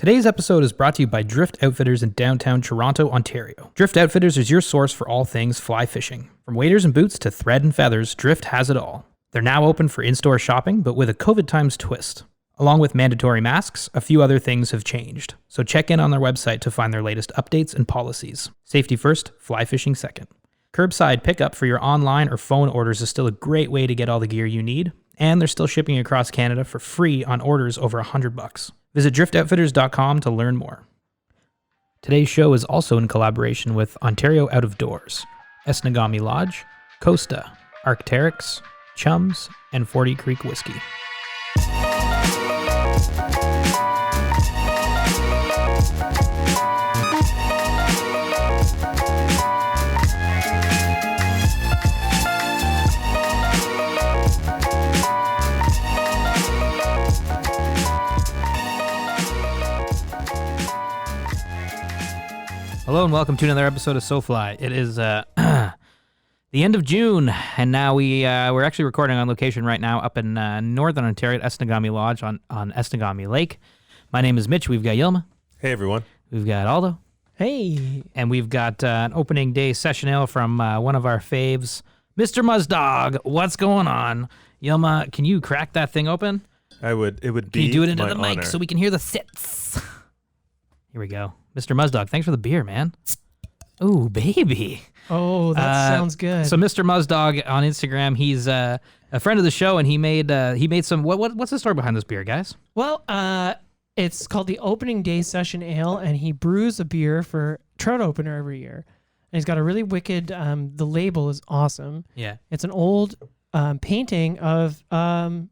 Today's episode is brought to you by Drift Outfitters in downtown Toronto, Ontario. Drift Outfitters is your source for all things fly fishing. From waders and boots to thread and feathers, Drift has it all. They're now open for in-store shopping, but with a COVID times twist. Along with mandatory masks, a few other things have changed. So check in on their website to find their latest updates and policies. Safety first, fly fishing second. Curbside pickup for your online or phone orders is still a great way to get all the gear you need, and they're still shipping across Canada for free on orders over $100. Visit driftoutfitters.com to learn more. Today's show is also in collaboration with Ontario Out of Doors, Esnagami Lodge, Costa, Arc'teryx, Chums, and 40 Creek Whiskey. Hello and welcome to another episode of SoFly. It is the end of June, and now we're actually recording on location right now up in northern Ontario at Esnagami Lodge on Esnagami Lake. My name is Mitch. We've got Yilma. Hey, everyone. We've got Aldo. Hey. And we've got an opening day session ale from one of our faves, Mr. Muzdog. What's going on? Yilma, can you crack that thing open? It would be Can you do it into the honor. mic so we can hear the sits? Here we go. Mr. Muzdog, thanks for the beer, man. Ooh, baby. Oh, that sounds good. So Mr. Muzdog on Instagram, he's a friend of the show, and he made some. What's the story behind this beer, guys? Well, it's called the Opening Day Session Ale, and he brews a beer for Trout Opener every year. And he's got a really wicked. The label is awesome. Yeah. It's an old painting of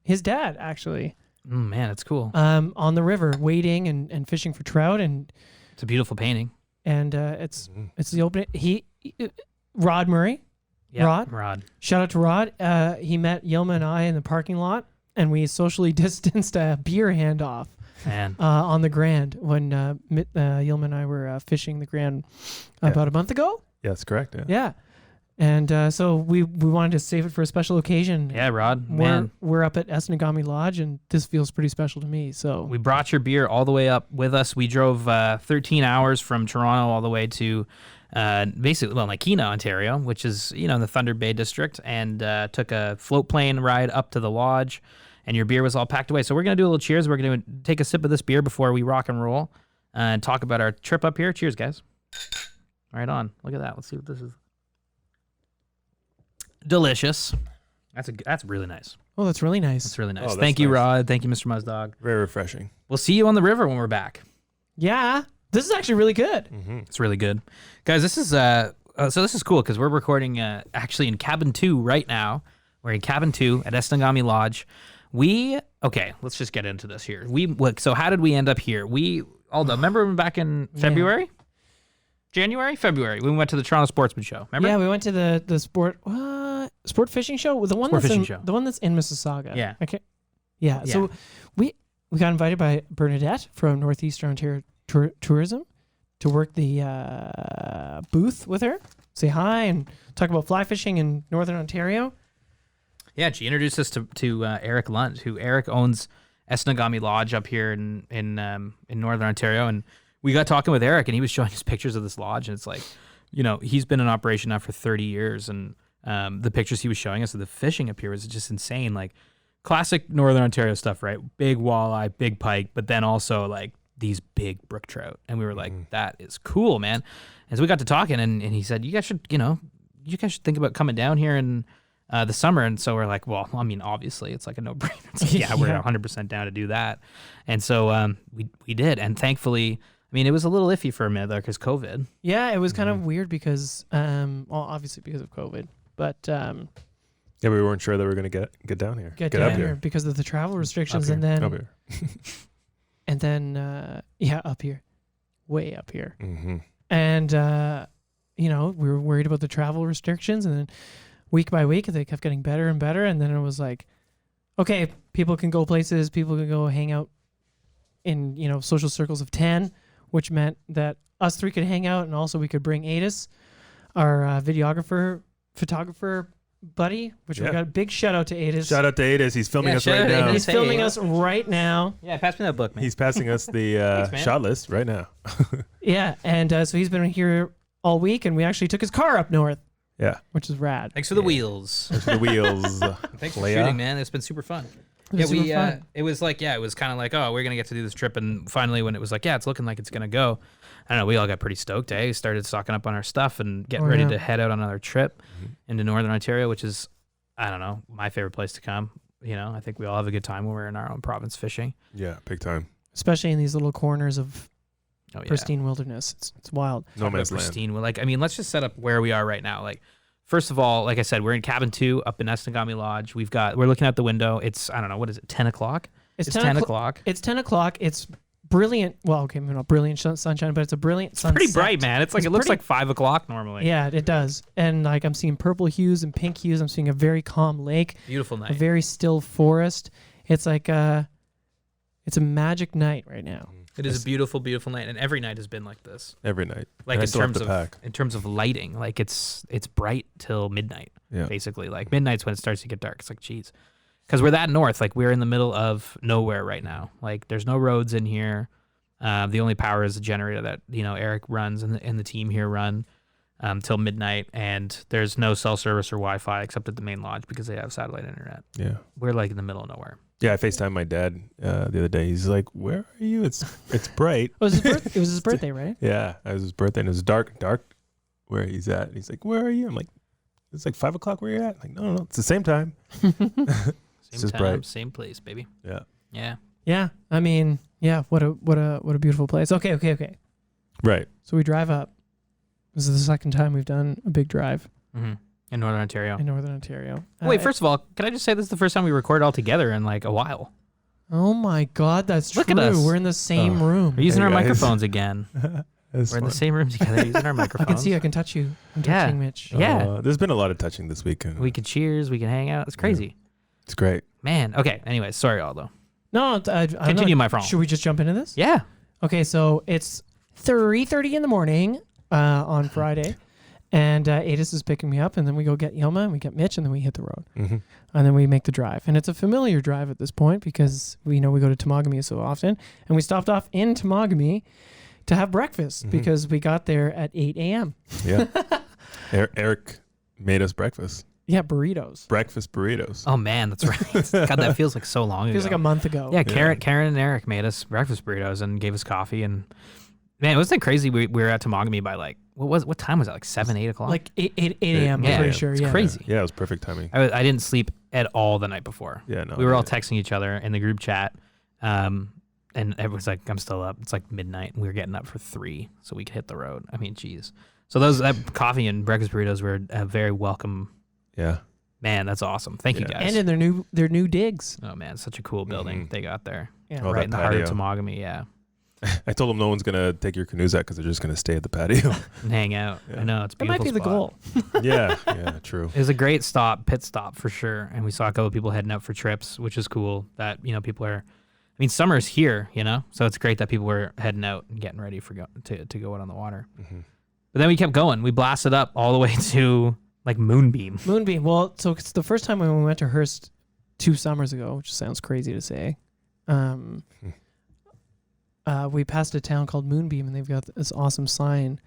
his dad, actually. Man, it's cool. On the river, wading and fishing for trout, and It's a beautiful painting. and it's the opening. Rod Murray. Yeah, Rod. Shout out to Rod. He met Yilma and I in the parking lot, and we socially distanced a beer handoff Man. on the Grand when Yilma and I were fishing the Grand about a month ago. Yeah, that's correct. Yeah. Yeah. And so we wanted to save it for a special occasion. Yeah, Rod. Man, We're up at Esnagami Lodge, and this feels pretty special to me. So we brought your beer all the way up with us. We drove 13 hours from Toronto all the way to Nakina, Ontario, which is in the Thunder Bay district, and took a float plane ride up to the lodge. And your beer was all packed away. So we're gonna do a little cheers. We're gonna take a sip of this beer before we rock and roll and talk about our trip up here. Cheers, guys. Right on. Look at that. Let's see what this is. Delicious. That's really nice. Oh, that's really nice. That's really nice. Oh, that's Thank you, nice. Rod. Thank you, Mr. Muzdog. Very refreshing. We'll see you on the river when we're back. Yeah, this is actually really good. It's really good, guys. This is so this is cool because we're recording actually in cabin 2 right now. We're in cabin 2 at Esnagami Lodge. Let's just get into this here. So how did we end up here? Aldo, remember back in February? February. We went to the Toronto Sportsman Show. Remember? Yeah, we went to the sport fishing show. The one that's in Mississauga. Yeah. Okay. Yeah. So we got invited by Bernadette from Northeastern Ontario Tourism to work the booth with her, say hi, and talk about fly fishing in Northern Ontario. Yeah, she introduced us to Eric Lunt, who Eric owns Esnagami Lodge up here in Northern Ontario, and we got talking with Eric, and he was showing us pictures of this lodge, and it's like, he's been in operation now for 30 years, and the pictures he was showing us of the fishing up here was just insane, like classic Northern Ontario stuff, right? Big walleye, big pike, but then also like these big brook trout, and we were like, that is cool, man. And so we got to talking, and he said, you guys should think about coming down here in the summer. And so we're like, well, I mean, obviously it's like a no-brainer. It's like, yeah, we're 100% down to do that. And so we did, and thankfully, I mean, it was a little iffy for a minute there because COVID. Yeah, it was kind of weird because, obviously because of COVID, but Yeah, we weren't sure that we were going to get down here. Get down here because of the travel restrictions, and then up here. and then up here, way up here, and we were worried about the travel restrictions, and then week by week they kept getting better and better, and then it was like, okay, people can go places, people can go hang out in social circles of 10, which meant that us three could hang out, and also we could bring Adis, our videographer, photographer, buddy, which we Yeah. got a big shout out to Adis. Shout out to Adis. He's filming Yeah, us shout right out to now. Adis. He's filming us right now. Yeah, pass me that book, man. He's passing us the Thanks, man. shot list right now. Yeah, and so he's been here all week, and we actually took his car up north, Yeah. which is rad. Thanks for the wheels. There's the wheels. Thanks for Leia. shooting, man. It's been super fun. It was super fun. It was like, it was kind of like, oh, we're going to get to do this trip. And finally, when it was like, yeah, it's looking like it's going to go, I don't know, we all got pretty stoked, eh? We started stocking up on our stuff and getting ready to head out on another trip into Northern Ontario, which is, I don't know, my favorite place to come. You know, I think we all have a good time when we're in our own province fishing. Yeah, big time. Especially in these little corners of Oh, yeah. pristine wilderness. It's wild. No man's land. Pristine. Like, I mean, let's just set up where we are right now. Like, first of all, like I said, we're in cabin 2 up in Esnagami Lodge. We're looking out the window. It's, I don't know, what is it, 10 o'clock? It's 10 o'clock. It's 10 o'clock. It's brilliant. Well, okay, maybe not brilliant sunshine, but it's a brilliant sunset. Pretty bright, man. It's like, it looks pretty- like 5 o'clock normally. Yeah, it does. And like I'm seeing purple hues and pink hues. I'm seeing a very calm lake, Beautiful a night. very still forest. It's like it's a magic night right now. It is a beautiful, beautiful night, and every night has been like this. Every night. Like And I in still have terms to of pack. lighting, like it's bright till midnight. Yeah. Basically, like midnight's when it starts to get dark. It's like, geez, because we're that north. Like we're in the middle of nowhere right now. Like there's no roads in here. The only power is a generator that Eric runs and the team here run till midnight, and there's no cell service or Wi-Fi except at the main lodge because they have satellite internet. Yeah. We're like in the middle of nowhere. Yeah, I FaceTimed my dad the other day. He's like, "Where are you? It's bright." It was his birthday, right? Yeah, it was his birthday, and it was dark where he's at. And he's like, "Where are you?" I'm like, "It's like 5 o'clock where you're at." I'm like, no, it's the same time. Same just time, bright. same place, baby. Yeah. Yeah. Yeah. I mean, yeah. What a beautiful place. Okay. Right. So we drive up. This is the second time we've done a big drive Mm-hmm. In Northern Ontario. in Northern Ontario. Wait, first of all, can I just say this is the first time we recorded all together in like a while? Oh my God, that's Look true. at us. We're in the same room. We're using Hey, our guys. microphones again. That's We're in the fun. same room together using our microphones. I can see. I can touch you. I'm Yeah. touching Mitch. Yeah. There's been a lot of touching this week. We could cheers. We can hang out. It's crazy. It's great. Man. Okay. Anyways, sorry, Aldo. No, I don't know. Continue, my friend. Should we just jump into this? Yeah. Okay, so it's 3:30 in the morning on Friday, and Adis is picking me up, and then we go get Yoma, and we get Mitch, and then we hit the road, Mm-hmm. and then we make the drive. And it's a familiar drive at this point because we know we go to Temagami so often, and we stopped off in Temagami to have breakfast because we got there at 8 a.m. Yeah. Eric made us breakfast. Yeah, burritos. Breakfast burritos. Oh man, that's right. God, that feels like so long ago. Feels like a month ago. Yeah, Karen and Eric made us breakfast burritos and gave us coffee, and man, it wasn't that crazy. We were at Temagami by like what time was that? Like 7, 8 o'clock. Like 8 a.m. Yeah, I'm pretty it's sure. it's Yeah, crazy. Yeah, it was perfect timing. I didn't sleep at all the night before. Yeah, no. We were all texting each other in the group chat, and everyone's like, "I'm still up." It's like midnight, and we were getting up for 3 so we could hit the road. I mean, geez. So that coffee and breakfast burritos were a very welcome. Yeah. Man, that's awesome. Thank you Yeah. guys. and in their new digs. Oh man, such a cool building they got there. Yeah. Oh, Right that in the heart of patio. Temagami, yeah. I told them no one's gonna take your canoes out because they're just gonna stay at the patio. And hang out. Yeah. I know, it's a That might beautiful be the spot. goal. Yeah, true. It was a great pit stop for sure. And we saw a couple of people heading out for trips, which is cool that, people are, I mean, summer's here, so it's great that people were heading out and getting ready for to go out on the water. Mm-hmm. But then we kept going. We blasted up all the way to like Moonbeam. Moonbeam. Well, so it's the first time when we went to Hearst 2 summers ago, which sounds crazy to say. We passed a town called Moonbeam, and they've got this awesome sign.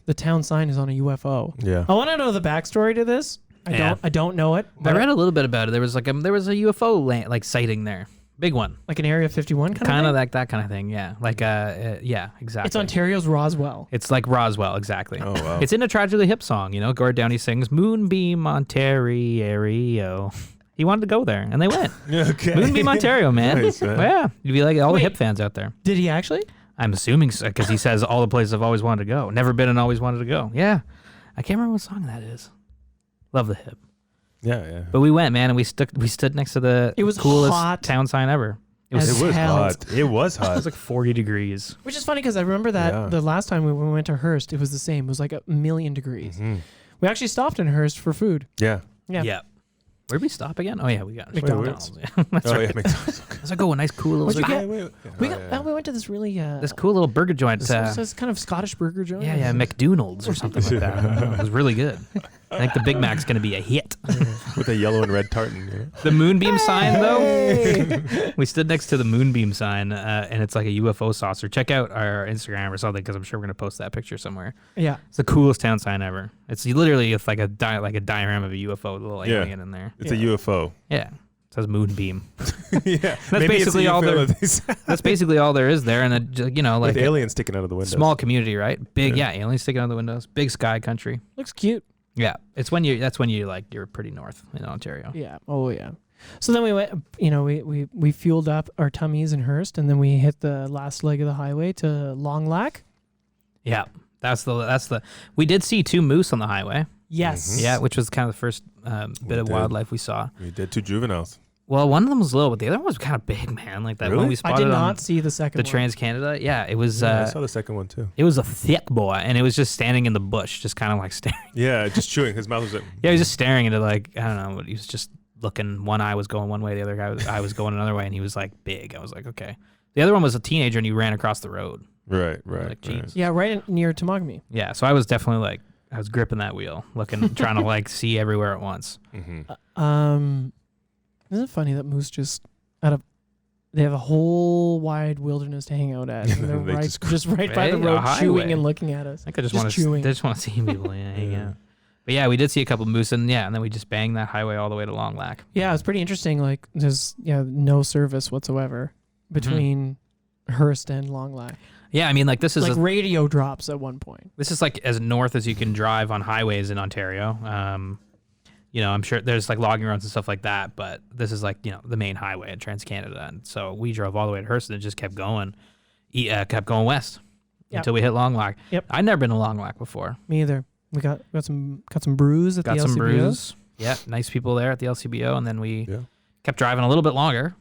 The town sign is on a UFO. Yeah. I want to know the backstory to this. Yeah. I don't know it. I But read a little bit about it. There was a UFO sighting there. Big one. like an Area 51 kind Kind of of like that kind of thing. Yeah. Like, yeah, exactly. It's Ontario's Roswell. It's like Roswell, exactly. Oh wow. It's in a Tragically Hip song, Gord Downey sings Moonbeam, Ontario. He wanted to go there, and they went. Okay. Moonbeam, Ontario, man. Nice, man. Well, yeah, you'd be like all the Wait. hip fans out there. Did he actually? I'm assuming because he says all the places I've always wanted to go. Never been and always wanted to go. Yeah. I can't remember what song that is. Love the hip. Yeah. But we went, man, and we stood next to the It was coolest hot town sign ever. It was, as It was hell. hot. It was it hot. was like 40 degrees. Which is funny because I remember that Yeah. the last time we went to Hearst, it was the same. It was like 1,000,000 degrees. Mhm. We actually stopped in Hearst for food. Yeah. Yeah. Where'd we stop again? Oh, yeah, we got McDonald's. McDonald's. Yeah, that's Oh right. yeah. McDonald's. Okay. Let's go a nice cool little. What'd you get? Yeah. We went to this really This cool little burger joint. it's kind of Scottish burger joint. Yeah, McDonald's or something like that. It was really good. I think the Big Mac's going to be a hit. With a yellow and red tartan. Yeah. The moonbeam sign, though. We stood next to the moonbeam sign, and it's like a UFO saucer. Check out our Instagram or something, because I'm sure we're going to post that picture somewhere. Yeah. It's the coolest town sign ever. It's literally like a diagram of a UFO with a little alien in there. It's a UFO. Yeah. It says moonbeam. Yeah. That's basically all there. That's basically all there is there, and like with aliens sticking out of the windows. Small community, right? Big, aliens sticking out of the windows. Big sky country. Looks cute. Yeah, that's when you're pretty north in Ontario. Yeah. Oh yeah. So then we went. We fueled up our tummies in Hearst, and then we hit the last leg of the highway to Long Lac. Yeah, that's the. We did see 2 moose on the highway. Yes. Yeah, which was kind of the first bit of wildlife we saw. We did 2 juveniles. Well, one of them was little, but the other one was kind of big, man. Like that Really? one we spotted. I did not see the second the one. Trans-Canada. Yeah, it was. I saw the second one too. It was a thick boy, and it was just standing in the bush, just kind of like staring. Yeah, just chewing. His mouth was like. Yeah, he was just staring into like, I don't know. He was just looking. One eye was going one way, the other eye was going another way, and he was like big. I was like, okay. The other one was a teenager, and he ran across the road. Right. Like, jeez. Yeah, right near Temagami. Yeah, so I was definitely like, I was gripping that wheel, looking, trying to like see everywhere at once. Mm-hmm. Isn't it funny that moose just they have a whole wide wilderness to hang out at, and they're They just right by the Right, a road, highway. chewing and looking at us. I think I just Just want chewing. to, just want to see people hang out. But yeah, we did see a couple moose, and then we just banged that highway all the way to Long Lac. Yeah, it's pretty interesting. Like there's no service whatsoever between Hearst and Long Lac. Yeah, I mean, like this is Like radio drops at one point. this is like as north as you can drive on highways in Ontario. I'm sure there's like logging roads and stuff like that, but this is like, the main highway in Trans-Canada. And so we drove all the way to Hearst and it just kept going west until we hit Long Lac. Yep. I'd never been to Long Lac before. Me either. We got some brews at Got the some LCBO. brews. Yeah, nice people there at the LCBO. And then we kept driving a little bit longer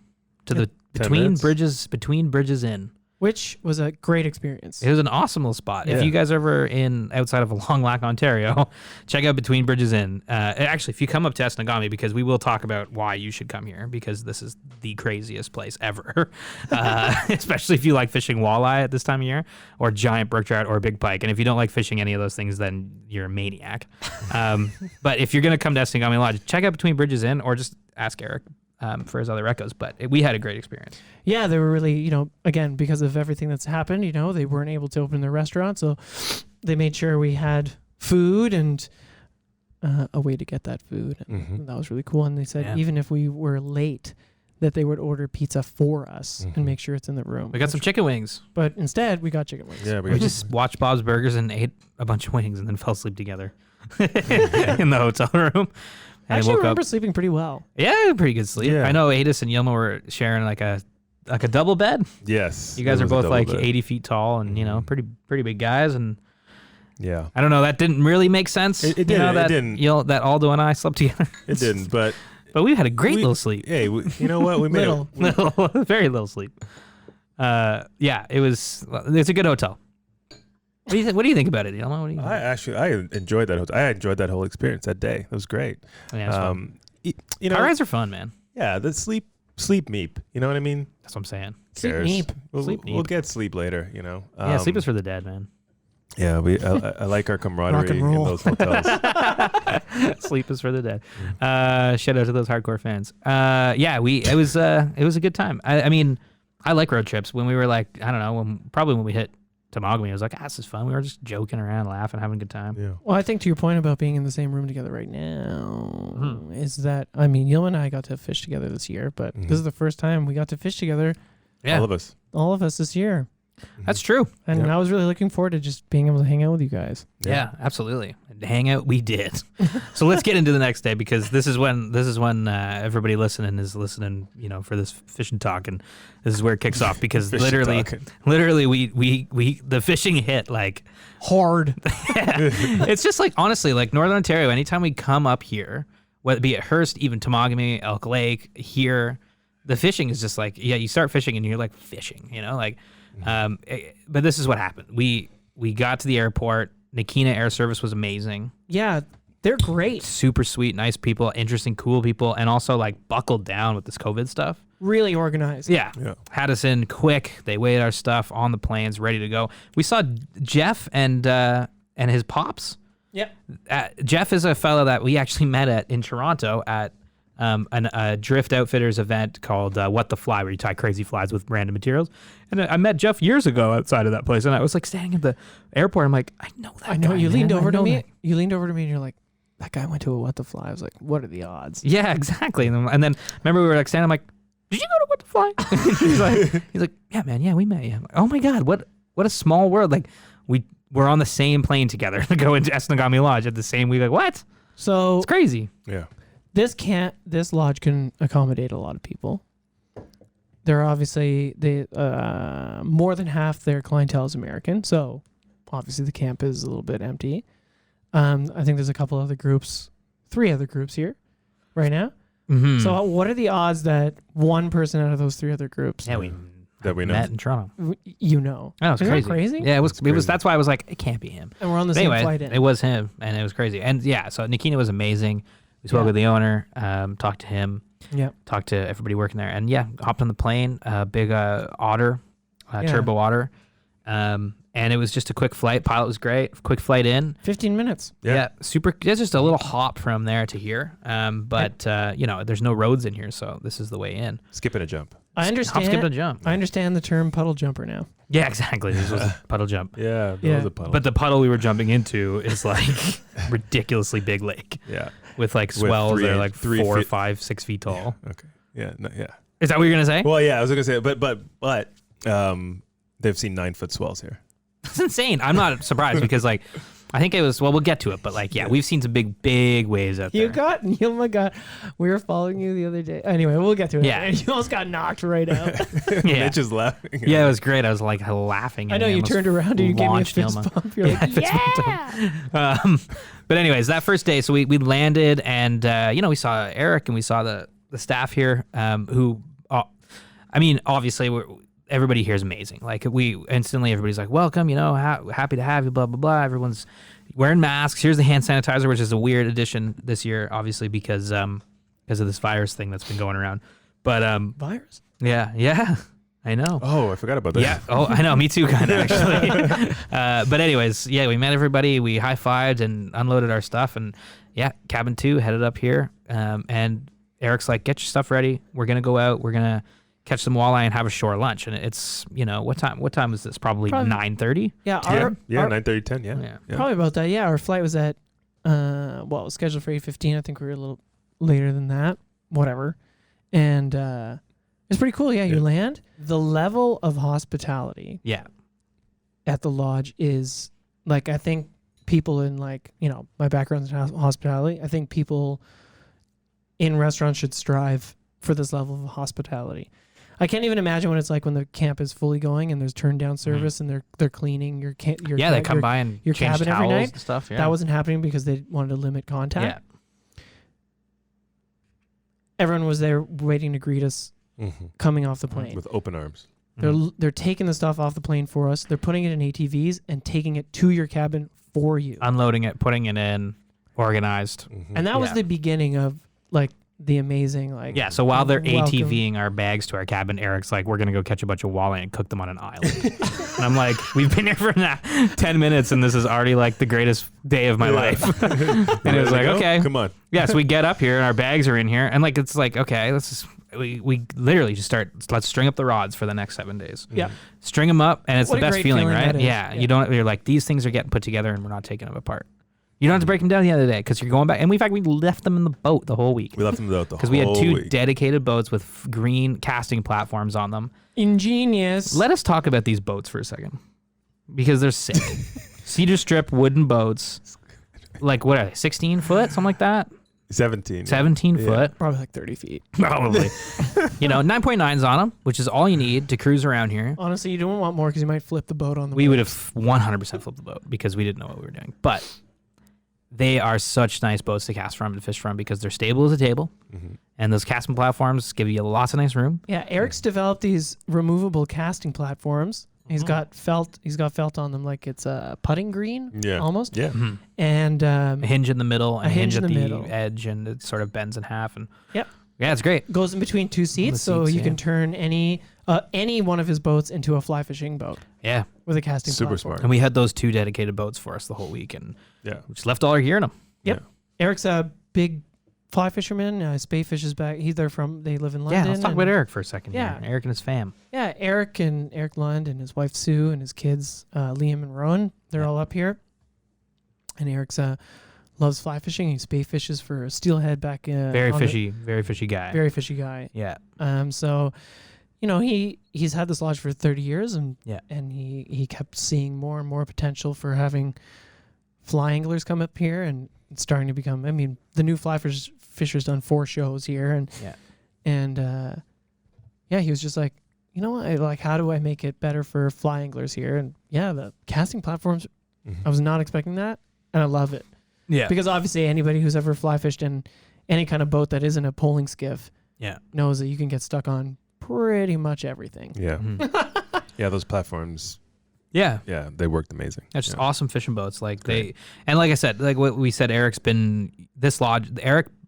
to the 10 between minutes. bridges in. Which was a great experience. It was an awesome little spot. Yeah. If you guys are ever outside of Long Lac, Ontario, check out Between Bridges Inn. Actually, if you come up to Esnagami, because we will talk about why you should come here, because this is the craziest place ever, especially if you like fishing walleye at this time of year, or giant brook trout, or big pike. And if you don't like fishing any of those things, then you're a maniac. But if you're going to come to Esnagami Lodge, check out Between Bridges Inn, or just ask Eric for his other recos. But we had a great experience. Yeah, they were really, again, because of everything that's happened, they weren't able to open their restaurant. So they made sure we had food and a way to get that food. And that was really cool. And they said even if we were late, that they would order pizza for us and make sure it's in the room. We got some chicken wings. But instead, we got chicken wings. Yeah, We just watched Bob's Burgers and ate a bunch of wings and then fell asleep together in the hotel room. I actually remember sleeping pretty well. Yeah, pretty good sleep. Yeah. I know Adis and Yilma were sharing like a double bed. Yes. You guys it are was a both double like bed. 80 feet tall and pretty big guys. And Yeah. I don't know, that didn't really make sense. It didn't. That, It didn't. That Aldo and I slept together. It didn't, but we had a great little sleep. Hey, you know what? We made Little. Very little sleep. Yeah, it's a good hotel. What do you think about it, Yilma? What do you think? I enjoyed that. I enjoyed that whole experience that day. It was great. Yeah, it was fun. Car rides are fun, man. Yeah, the sleep meep. You know what I mean? That's what I'm saying. Sleep Cares. neep. We'll Sleep we'll neep. get sleep later. Yeah, sleep is for the dead, man. Yeah, I like our camaraderie Rock and in roll. those hotels. Sleep is for the dead. Shout out to those hardcore fans. It was a good time. I mean, I like road trips. When we were like, I don't know, probably when we hit Temagami, I was like, this is fun. We were just joking around, laughing, having a good time. Yeah. Well, I think to your point about being in the same room together right now is that, Yilma and I got to fish together this year, but this is the first time we got to fish together, Yeah, All of us. this year. that's true. And Yep. I was really looking forward to just being able to hang out with you guys. Yeah, absolutely. Hang out, we did. So let's get into the next day, because this is when everybody listening is listening, for this fishing talk, and this is where it kicks off, because Fishing literally we the fishing hit like Hard. It's just like, honestly, like Northern Ontario, anytime we come up here, whether it be at Hearst, even Temagami, Elk Lake, here, the fishing is just like, you start fishing and you're like fishing, but this is what happened. We got to the airport. Nakina Air Service was amazing. Yeah, they're great. Super sweet, nice people, interesting, cool people, and also like buckled down with this COVID stuff. really organized. Yeah. Yeah. Had us in quick. They weighed our stuff on the planes, ready to go. We saw Jeff and his pops. Yep. Jeff is a fellow that we actually met in Toronto at a Drift Outfitters event called What the Fly, where you tie crazy flies with random materials. And I met Jeff years ago outside of that place, and I was like standing at the airport. I'm like, I know that. I know. guy, You man. leaned I over to know me. that. You leaned over to me, and you're like, that guy went to a What the Fly. I was like, what are the odds? Yeah, exactly. And then remember we were like standing. I'm like, did you go to What the Fly? he's like, yeah, man. Yeah, we met you. I'm like, oh my god, what a small world. Like we're on the same plane together to go into Esnagami Lodge at the same week. Like what? So It's crazy. Yeah. This lodge can accommodate a lot of people. They're obviously more than half their clientele is American, so obviously the camp is a little bit empty. I think there's a couple other groups, 3 other groups here right now. Mm-hmm. So what are the odds that one person out of those 3 other groups yeah, we That we know. met in Toronto. you know? That was Isn't crazy. that crazy? Yeah, it was. That's It was. crazy. That's why I was like, it can't be him. And we're on the But same anyway, flight in. it was him, and it was crazy. And yeah, so Nikita was amazing. We spoke Yeah. with the owner, talked to him, Yep. talked to everybody working there, and yeah, hopped on the plane, big otter, Yeah. turbo otter, and it was just a quick flight. Pilot was great. Quick flight in. 15 minutes. Yeah, super. It's just a little hop from there to here. But there's no roads in here, so this is the way in. Skip and a jump. I Hop, skip, understand. and jump. I understand the term puddle jumper now. Yeah, exactly. This was a puddle jump. Yeah. That Yeah. was a puddle. But the puddle we were jumping into is like ridiculously big lake yeah. with like swells that are like 3 4, feet. 5, 6 feet tall. Okay. Yeah. No, yeah. Is that what you're gonna say? Well, yeah. I was gonna say, but they've seen 9-foot swells here. That's insane. I'm not surprised because like I think it was. Well, we'll get to it, but like yeah, we've seen some big waves out there. Oh my god, we were following you the other day. Anyway, we'll get to it. Yeah. You almost got knocked right out. Yeah. Mitch is laughing. Yeah, it was great. I was like laughing. I and know I you almost turned around and you gave me a launched him fist on- bump. You're Yeah, like, fist bump. But anyways, that first day, so we landed and we saw Eric and we saw the staff here who, obviously everybody here is amazing. Like everybody's like, welcome, happy to have you, blah, blah, blah. Everyone's wearing masks. Here's the hand sanitizer, which is a weird addition this year, obviously, because of this virus thing that's been going around. But virus? yeah, I know. Oh, I forgot about that. Yeah. Oh, I know. Me too, kind of actually. But anyways, yeah, we met everybody. We high-fived and unloaded our stuff, and yeah, cabin 2 headed up here. And Eric's like, "Get your stuff ready. We're gonna go out. We're gonna catch some walleye and have a shore lunch." And it's what time? What time is this? Probably 9:30. Yeah, Yeah. 9:30, 10. Yeah. Yeah. Yeah. probably about that. Yeah, our flight was at it was scheduled for 8:15. I think we were a little later than that. Whatever. And it's pretty cool. Yeah, you Yeah. land. The level of hospitality Yeah. at the lodge is like, I think people in my background in hospitality, I think people in restaurants should strive for this level of hospitality. I can't even imagine what it's like when the camp is fully going and there's turn down service and they're cleaning your Yeah, they come by and your change cabin every towels night. and stuff. Yeah. That wasn't happening because they wanted to limit contact. Yeah. Everyone was there waiting to greet us Mm-hmm. coming off the plane. With open arms. They're taking the stuff off the plane for us. They're putting it in ATVs and taking it to your cabin for you. Unloading it, putting it in, organized. Mm-hmm. And that was Yeah. the beginning of the amazing Yeah, so while they're welcome. ATVing our bags to our cabin, Eric's like, we're going to go catch a bunch of walleye and cook them on an island. And I'm like, we've been here for 10 minutes and this is already like the greatest day of my life. And it was like, okay. Come on. Yeah, so we get up here and our bags are in here. And like, it's like, okay, we literally just let's string up the rods for the next 7 days. Yeah. String them up and it's What the a best great feeling, feeling right? that is. Yeah, Yeah. you're like, these things are getting put together and we're not taking them apart. You don't have to break them down the other day because you're going back. And in fact, we left them in the boat the whole week. We left them out the whole Because we had 2 week. dedicated boats with green casting platforms on them. Ingenious. Let us talk about these boats for a second. Because they're sick. Cedar strip wooden boats. Like, what are they, 16 foot? Something like that? 17. 17 Yeah. foot. Probably like 30 feet. Probably. 9.9s on them, which is all you need to cruise around here. Honestly, you don't want more because you might flip the boat on the We way. would have 100% flipped the boat because we didn't know what we were doing. But they are such nice boats to cast from and fish from because they're stable as a table. Mm-hmm. And those casting platforms give you lots of nice room. Yeah, Eric's developed these removable casting platforms. He's got felt. He's got felt on them like it's a putting green, Yeah. almost. Yeah. And A hinge in the middle, and a hinge hinge at in the the middle. edge, and it sort of bends in half. And Yep. Yeah, it's great. Goes in between two seats, so seats, you yeah. can turn any one of his boats into a fly fishing boat Yeah. with a casting Super platform. smart. And we had those 2 dedicated boats for us the whole week, and Yeah. we just left all our gear in them. Yep. Eric's a big fly fisherman. Spay fishes back. They live in London. Yeah, let's talk about Eric for a second. Yeah. Here. Eric and his fam. Yeah, Eric Lund and his wife Sue and his kids Liam and Rowan. They're all up here. And Eric's loves fly fishing. He spay fishes for steelhead back in Very fishy guy. very fishy guy. Yeah. So, he's had this lodge for 30 years, and Yeah. and he kept seeing more and more potential for having fly anglers come up here, and it's starting to become. I mean, the new fly fisher's done 4 shows here, and he was just like, you know what, how do I make it better for fly anglers here? And the casting platforms, I was not expecting that, and I love it. Yeah. Because obviously anybody who's ever fly fished in any kind of boat that isn't a poling skiff knows that you can get stuck on pretty much everything. Yeah. Mm-hmm. Yeah, those platforms. Yeah. Yeah, they worked amazing. That's just Yeah. awesome fishing boats. Like and like I said, like what we said, Eric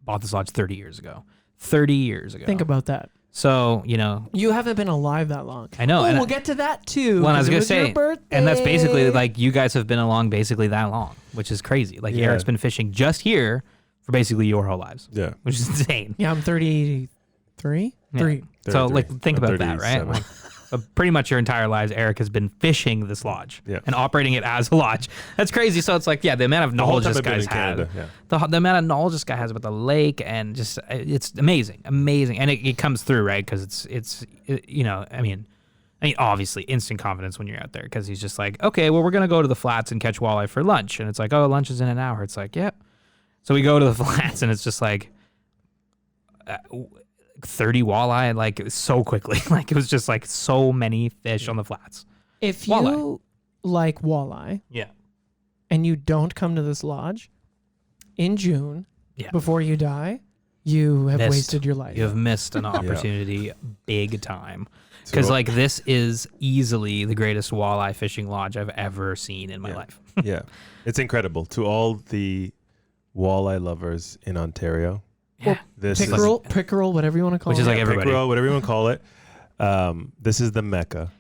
bought this lodge 30 years ago. 30 years ago. Think about that. So, You haven't been alive that long. I know. Oh, and we'll get to that too. Well, I was 'cause it going to was say, your birthday. and that's basically like you guys have been along basically that long, which is crazy. Like Yeah. Eric's been fishing just here for basically your whole lives, Yeah. which is insane. Yeah, I'm 33. Yeah. 3. So 33. like think I'm about that, right? 37. Like, so pretty much your entire lives, Eric has been fishing this lodge Yeah. and operating it as a lodge. That's crazy. So it's like, the amount of The whole knowledge time this I've been guy's in had. Canada, yeah. The amount of knowledge this guy has about the lake, and just it's amazing, and it comes through, right? Because I mean obviously instant confidence when you're out there, because he's just like, okay, well, we're gonna go to the flats and catch walleye for lunch, and it's like, oh, lunch is in an hour. It's like, yep. So we go to the flats, and it's just like 30 walleye, like so quickly. Like it was just like so many fish on the flats. If you Walleye. like walleye Yeah. and you don't come to this lodge in June Yeah. before you die, you have Missed. wasted your life. You have missed an opportunity big time. So- Because like this is easily the greatest walleye fishing lodge I've ever seen in my life. Yeah. It's incredible. To all the walleye lovers in Ontario, Yeah. this Pickerel, whatever you want to call Which it. is like everybody. pickerel, whatever you want to call it. This is the mecca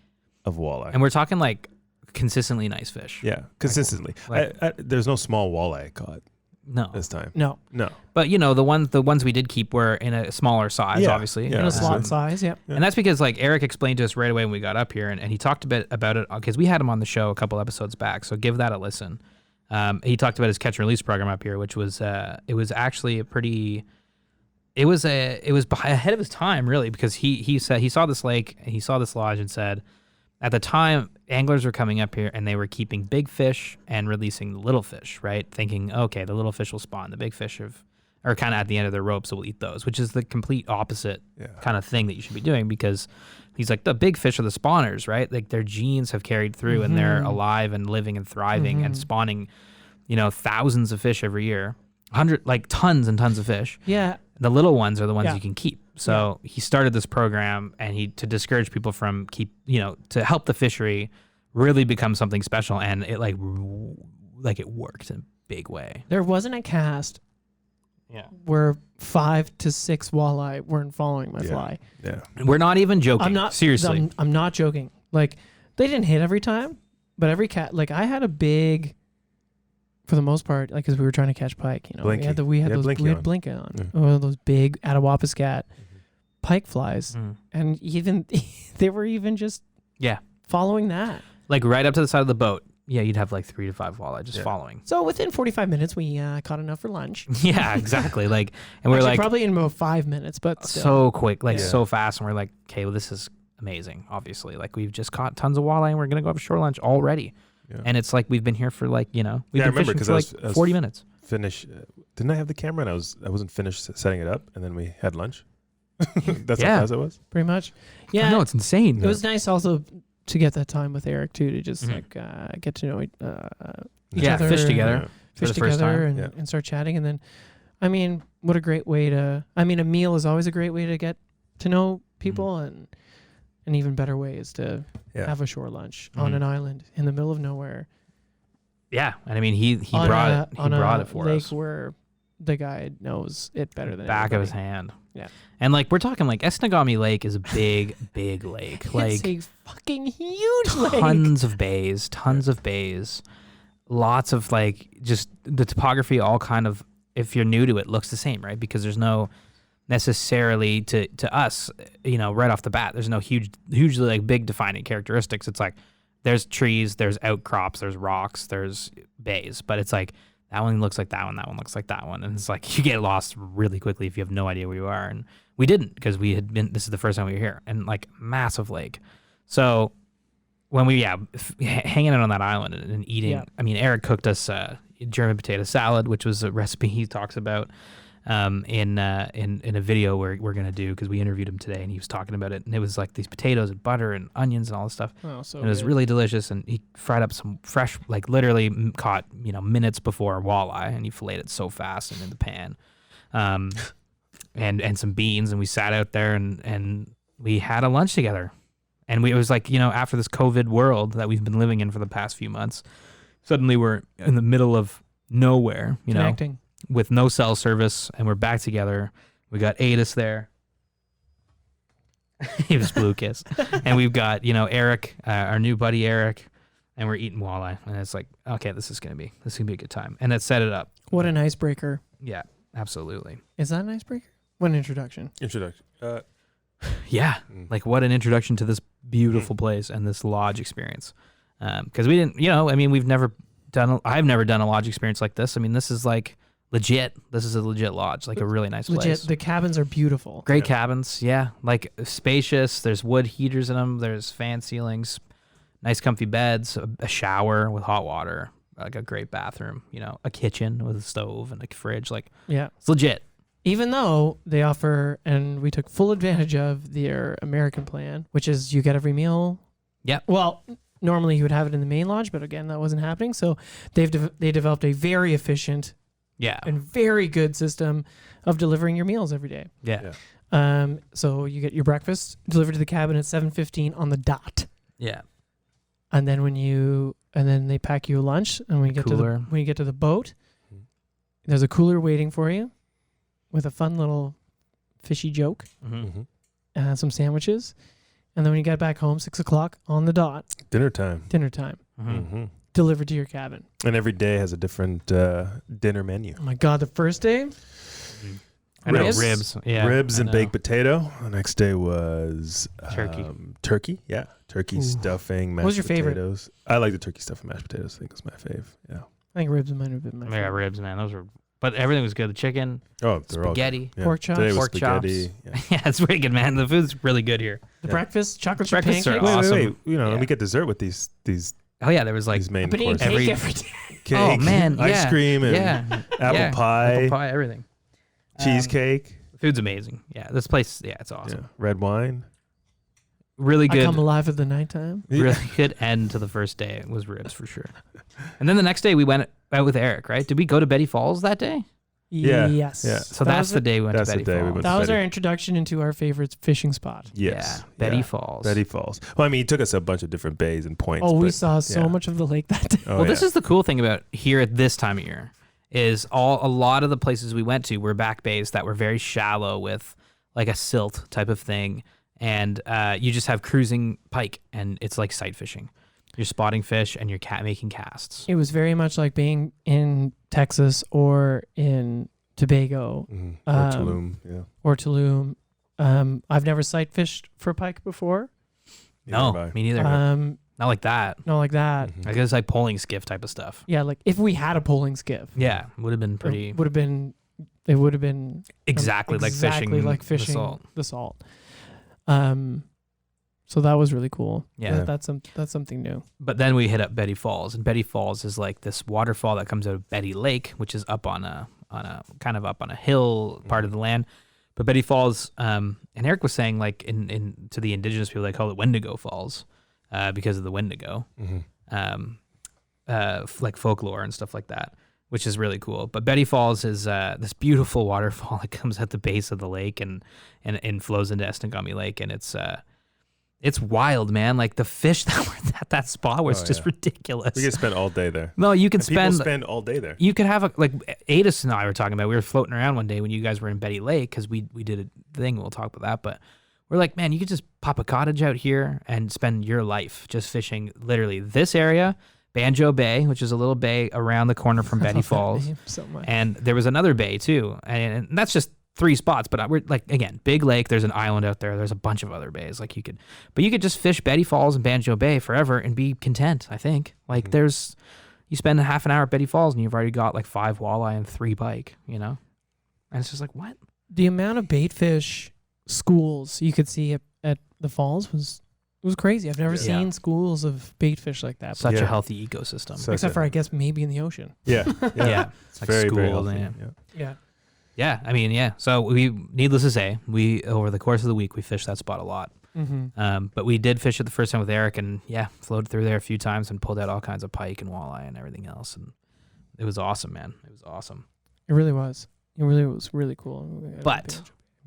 of walleye. And we're talking like consistently nice fish. Yeah, consistently. Like- There's no small walleye I caught No. this time. No. No. But the ones we did keep were in a smaller size, Yeah. obviously. Yeah. In a Absolutely. slot size, yep. Yeah. And that's because like Eric explained to us right away when we got up here, and he talked a bit about it because we had him on the show a couple episodes back. So give that a listen. He talked about his catch and release program up here, which was it was actually it was ahead of his time, really, because he said he saw this lake, he saw this lodge, and said at the time anglers were coming up here and they were keeping big fish and releasing the little fish, right? Thinking, okay, the little fish will spawn, the big fish are kind of at the end of their rope, so we'll eat those, which is the complete opposite kind of thing that you should be doing, because he's like, the big fish are the spawners, right? Like their genes have carried through and they're alive and living and thriving and spawning, thousands of fish every year, tons and tons of fish. Yeah. The little ones are the ones Yeah. you can keep. So he started this program, and to discourage people from to help the fishery really become something special, and it like it worked in a big way. There wasn't a cast where 5 to 6 walleye weren't following my fly. Yeah. We're not even joking. I'm not seriously. I'm not joking. Like they didn't hit every time, but every cat. Like I had a big, for the most part, like because we were trying to catch pike. Blinky. We had You had those Blinky on. blinky on. Yeah. One of those big Attawapascat pike flies, and even they were even just following that. Like right up to the side of the boat. Yeah, you'd have like 3 to 5 walleye just following. So within 45 minutes, we caught enough for lunch. Yeah, exactly. Like, and we're Actually, like probably in about 5 minutes, but still. so quick, like Yeah. so fast, and we're like, okay, well, this is amazing. Obviously, like we've just caught tons of walleye, and we're gonna go up shore lunch already. Yeah. And it's like we've been here for like we've I been remember, fishing 'cause for I like was- I was 40 minutes. Finish. Didn't I have the camera and I wasn't finished setting it up, and then we had lunch? That's Yeah. how fast it was. pretty much. Yeah, no, it's insane. it was nice also to get that time with Eric too, to just Mhm. like get to know each Yeah, other, fish and together. Yeah. for fish the first together, time. and start chatting. And then, I mean, what a great way to. I mean, a meal is always a great way to get to know people, and an even better way is to Yeah. have a shore lunch on an island in the middle of nowhere. Yeah, and I mean he on brought a, it. He on brought a it for lake us. where the guy knows it better than Back of his anybody. hand. Yeah. And like we're talking like Esnagami Lake is a big, big lake. Like It's a fucking huge lake. tons of bays, lots of like just the topography all kind of, if you're new to it, looks the same, right? Because there's no necessarily to us, right off the bat, there's no hugely like big defining characteristics. It's like there's trees, there's outcrops, there's rocks, there's bays, but it's like that one looks like that one looks like that one, and it's like you get lost really quickly if you have no idea where you are. And we didn't, because this is the first time we were here, and like massive lake. So when we hanging out on that island and eating, I mean, Eric cooked us German potato salad, which was a recipe he talks about in a video we're gonna do, because we interviewed him today and he was talking about it, and it was like these potatoes and butter and onions and all this stuff. Oh, so and it was really delicious, and he fried up some fresh, like literally caught minutes before walleye, and he filleted it so fast and in the pan, and some beans, and we sat out there and we had a lunch together, and it was like after this COVID world that we've been living in for the past few months, suddenly we're in the middle of nowhere, connecting with no cell service, and we're back together. We got Adis there. He was blue kiss. And we've got, Eric, our new buddy Eric, and we're eating walleye. And it's like, okay, this is gonna be a good time. And it set it up. What an icebreaker. Yeah, absolutely. Is that an icebreaker? What an introduction. Yeah. Like what an introduction to this beautiful place and this lodge experience. Because we didn't, we've never I've never done a lodge experience like this. I mean, this is like legit. This is a legit lodge, like a really nice place. The cabins are beautiful. Great cabins, yeah. Like spacious. There's wood heaters in them. There's fan ceilings, nice comfy beds, a shower with hot water, like a great bathroom, a kitchen with a stove and a fridge. Like, it's legit. Even though they offer, and we took full advantage of their American plan, which is you get every meal. Yeah. Well, normally you would have it in the main lodge, but again, that wasn't happening. So they developed a very efficient and very good system of delivering your meals every day. Yeah. So you get your breakfast delivered to the cabin at 7:15 on the dot. Yeah. And then then they pack you a lunch, and when you get to the boat, there's a cooler waiting for you with a fun little fishy joke and some sandwiches. And then when you get back home, 6 o'clock on the dot. Dinner time. Delivered to your cabin. And every day has a different dinner menu. Oh my God, the first day? I know, ribs. Yeah. Ribs and baked potato. The next day was turkey. Yeah. Turkey stuffing, mashed what was your potatoes. favorite? I like the turkey stuffing mashed potatoes. I think it's my fave. Yeah. I think ribs might have been my favorite. Yeah, ribs, man. Those were, but everything was good. The chicken, spaghetti, pork chops. Today was pork spaghetti. chops. Yeah, it's really good, man. The food's really good here. The breakfast, chocolate chip Breakfasts pancakes. are awesome. Wait. And we get dessert with these Oh yeah, there was like these main But eating courses. cake every day. Cake, oh man, ice cream, and apple pie, everything. cheesecake. The food's amazing. Yeah, this place, it's awesome. Yeah. Red wine. Really good. I come alive at the nighttime. Really good end to the first day. It was ribs for sure. And then the next day we went out with Eric, right? Did we go to Betty Falls that day? Yeah. Yes. Yeah. So that's the day we went to Betty we Falls. went That was Betty. our introduction into our favorite fishing spot. Yes. Yeah, Betty Falls. Betty Falls. Well, I mean, he took us a bunch of different bays and points. Oh, we but, saw so much of the lake that day. Oh, Well, this is the cool thing about here at this time of year is a lot of the places we went to were back bays that were very shallow with like a silt type of thing. And you just have cruising pike, and it's like sight fishing. You're spotting fish, and you're making casts. It was very much like being in Texas or in Tobago. Or Tulum. I've never sight fished for pike before. No, me neither. Not like that. Not like that. I guess like polling skiff type of stuff. Yeah, like if we had a polling skiff. Yeah, would have been pretty. It would have been exactly like fishing the salt. So that was really cool. Yeah, that's something new. But then we hit up Betty Falls, and Betty Falls is like this waterfall that comes out of Betty Lake, which is up on a kind of up on a hill part of the land. But Betty Falls, and Eric was saying like in to the indigenous people they call it Wendigo Falls, because of the Wendigo, like folklore and stuff like that, which is really cool. But Betty Falls is this beautiful waterfall that comes at the base of the lake and flows into Esnagami Lake, and it's It's wild, man. Like the fish that were at that spot was just ridiculous. We could spend all day there. No, you can People spend all day there. You could have like Adis and I were talking about. We were floating around one day when you guys were in Betty Lake because we did a thing. We'll talk about that, but we're like, man, you could just pop a cottage out here and spend your life just fishing. Literally this area, Banjo Bay, which is a little bay around the corner from Betty Falls, so much. and there was another bay too, and that's just 3 spots, but we're like, again, big lake, there's an island out there, there's a bunch of other bays, like you could just fish Betty Falls and Banjo Bay forever and be content, I think. Like you spend a half an hour at Betty Falls and you've already got like 5 walleye and 3 pike, and it's just like, what? The amount of bait fish schools you could see at the falls was crazy. I've never seen schools of bait fish like that. Such a healthy ecosystem. Except for, I guess, maybe in the ocean. Yeah. It's like very, school. very healthy. Yeah. Yeah, I mean, So needless to say, over the course of the week, we fished that spot a lot. Mm-hmm. But we did fish it the first time with Eric, and floated through there a few times and pulled out all kinds of pike and walleye and everything else. And it was awesome, man. It was awesome. It really was. It really was really cool. But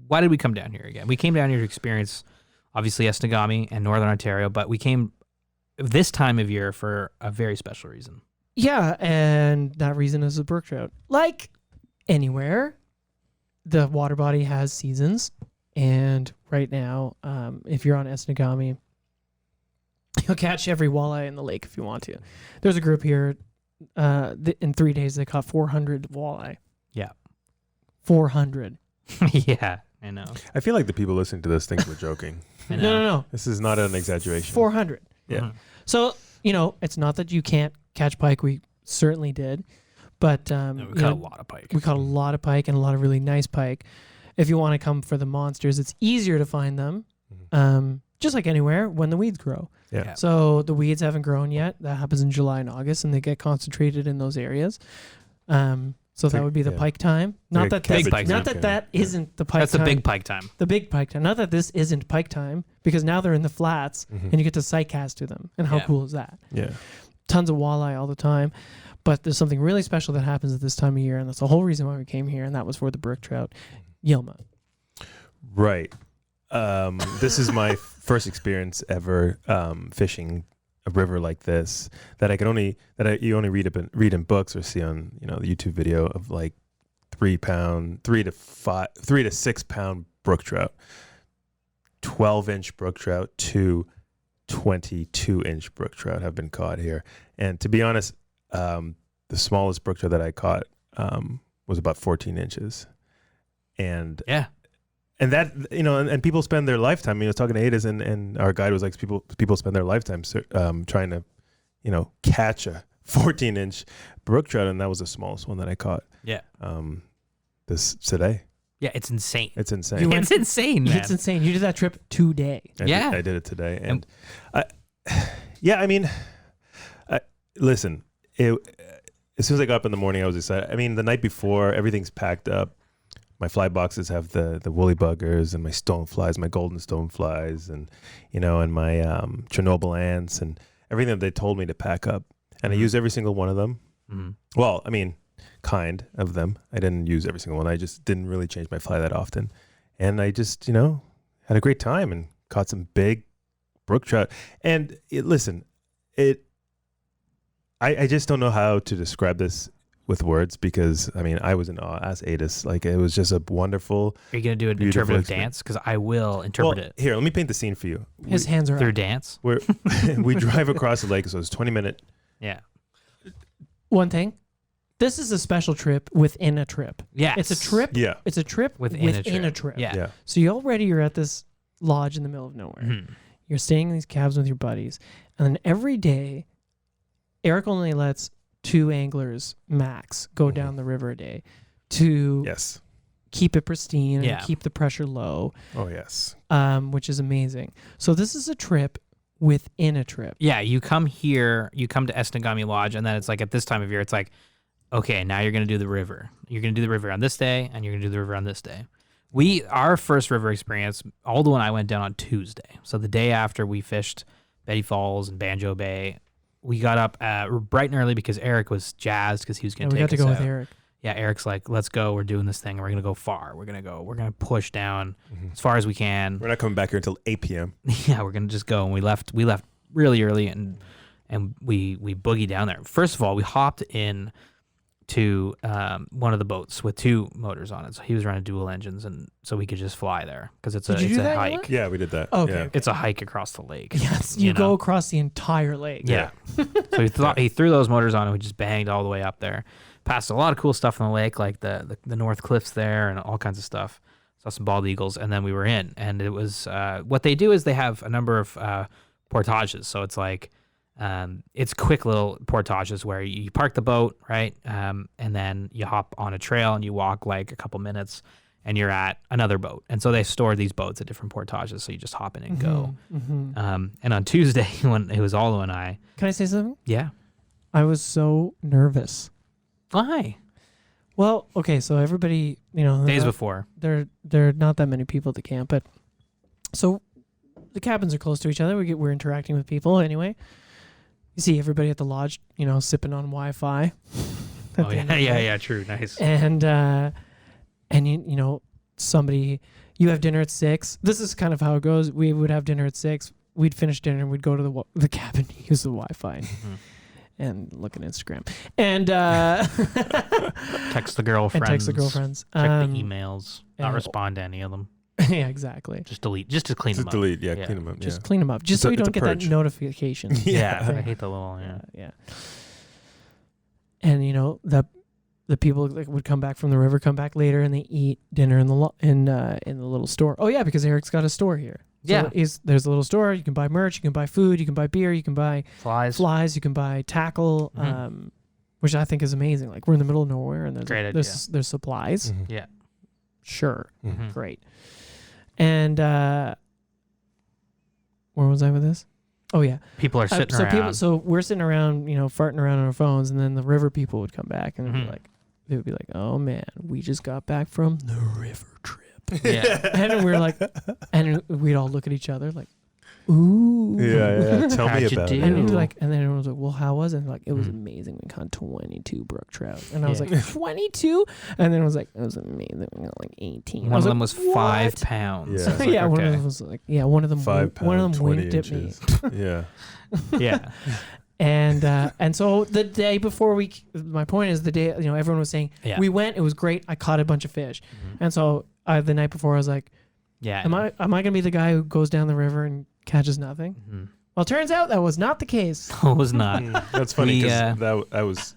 why did we come down here again? We came down here to experience, obviously, Esnagami and Northern Ontario, but we came this time of year for a very special reason. Yeah, and that reason is the brook trout. Like anywhere, the water body has seasons, and right now, if you're on Esnagami, you'll catch every walleye in the lake if you want to. There's a group here. In 3 days, they caught 400 walleye. Yeah, 400. Yeah, I know. I feel like the people listening to this think we're joking. I know. No. This is not an exaggeration. 400. Yeah. Mhm. So, it's not that you can't catch pike. We certainly did. But We caught a lot of pike. We caught a lot of pike and a lot of really nice pike. If you want to come for the monsters, it's easier to find them, just like anywhere, when the weeds grow. Yeah. So the weeds haven't grown yet. That happens in July and August, and they get concentrated in those areas. So that would be the pike time. Not that big pike not time. that isn't the pike That's time. the big pike time. The big pike time. Not that this isn't pike time, because now they're in the flats, and you get to sight cast to them. And how cool is that? Yeah. Tons of walleye all the time. But there's something really special that happens at this time of year, and that's the whole reason why we came here, and that was for the brook trout, Yilma. Right. This is my first experience ever fishing a river like this that you only read in books or see on the YouTube video of like 3 to 6 pound brook trout, 12-inch brook trout to 22-inch brook trout have been caught here, and to be honest. The smallest brook trout that I caught was about 14 inches, and that and people spend their lifetime. I was talking to Ada's, and our guide was like, people spend their lifetime trying to catch a 14-inch brook trout, and that was the smallest one that I caught. Yeah. Today. Yeah, it's insane. It's insane. It's insane, man. It's insane. You did that trip today. I did it today, and listen. As soon as I got up in the morning, I was excited. I mean, the night before, everything's packed up. My fly boxes have the woolly buggers and my stoneflies, my golden stoneflies, and and my Chernobyl ants and everything that they told me to pack up. And I used every single one of them. Mm-hmm. Well, I mean, kind of them. I didn't use every single one. I just didn't really change my fly that often, and I just had a great time and caught some big brook trout. And I just don't know how to describe this with words, because I was in awe as Adis. Like, it was just a wonderful. Are you gonna do an interpretive dance? Because I will interpret it. Here, let me paint the scene for you. His hands are Through up. dance. We drive across the lake, so it's 20-minute. Yeah. One thing, this is a special trip within a trip. Yeah. It's a trip. Yeah. It's a trip within a trip. Yeah. So you're at this lodge in the middle of nowhere. Mm-hmm. You're staying in these cabs with your buddies, and then every day, Eric only lets 2 anglers max go down the river a day to keep it pristine and keep the pressure low. Oh, yes. Which is amazing. So this is a trip within a trip. Yeah, you come here, you come to Esnagami Lodge, and then it's like at this time of year, it's like, okay, now you're going to do the river. You're going to do the river on this day, and you're going to do the river on this day. Our first river experience, Aldo and I went down on Tuesday. So the day after we fished Betty Falls and Banjo Bay, we got up bright and early because Eric was jazzed because he was going to take us out. We got to go with Eric. yeah, Eric's like, let's go. We're doing this thing. We're going to go far. We're going to push down as far as we can. We're not coming back here until 8 p.m. Yeah, we're going to just go. And we left really early and we boogied down there. First of all, we hopped in to one of the boats with 2 motors on it. So he was running dual engines, and so we could just fly there because it's a hike. Yeah, we did that. Okay. Yeah. It's a hike across the lake. Yes, you go across the entire lake. Yeah. So he threw those motors on and we just banged all the way up there. Passed a lot of cool stuff on the lake, like the North Cliffs there and all kinds of stuff. Saw some bald eagles, and then we were in. And it was what they do is they have a number of portages. So it's like it's quick little portages where you park the boat, right? And then you hop on a trail and you walk like a couple minutes and you're at another boat. And so they store these boats at different portages. So you just hop in and go. And on Tuesday, when it was Aldo and I. Can I say something? Yeah. I was so nervous. Why? Well, okay, so everybody, Days before. There are not that many people at the camp, but so the cabins are close to each other. We're interacting with people anyway. You see everybody at the lodge, sipping on Wi-Fi. Oh yeah, true, nice. And somebody, you have dinner at 6. This is kind of how it goes. We would have dinner at 6. We'd finish dinner and we'd go to the cabin to use the Wi-Fi. And look at Instagram and text the girlfriends. Check the emails. Not respond to any of them. Yeah, exactly. Just delete. Just to clean them up. Delete. Yeah, clean them up. Just clean them up. Just so you don't get that notification. Yeah, I hate the little. Yeah. And the people that would come back from the river come back later and they eat dinner in the little store. Oh yeah, because Eric's got a store here. So there's a little store. You can buy merch. You can buy food. You can buy beer. You can buy flies. You can buy tackle, which I think is amazing. Like we're in the middle of nowhere and there's supplies. Yeah, sure, great. And where was I with this? Oh yeah, people are sitting around. So we're sitting around, farting around on our phones, and then the river people would come back and they would be like, "Oh man, we just got back from the river trip." Yeah. And we're like, and we'd all look at each other like, ooh. Yeah. Tell me about it. And then everyone was like, well, how was it? And like, it was amazing. We caught 22 brook trout. And I was like, 22? And then it was like, it was amazing. We got like 18. One of them was 5 pounds. Yeah, one of them was like, one of them 5 pounds, one of them 20 winked inches. at me. Yeah. Yeah. And so the day before my point is the day, everyone was saying, we went, it was great. I caught a bunch of fish. And so the night before I was like, am I going to be the guy who goes down the river and catches nothing? Well, it turns out that was not the case. No, it was not. That's funny because that was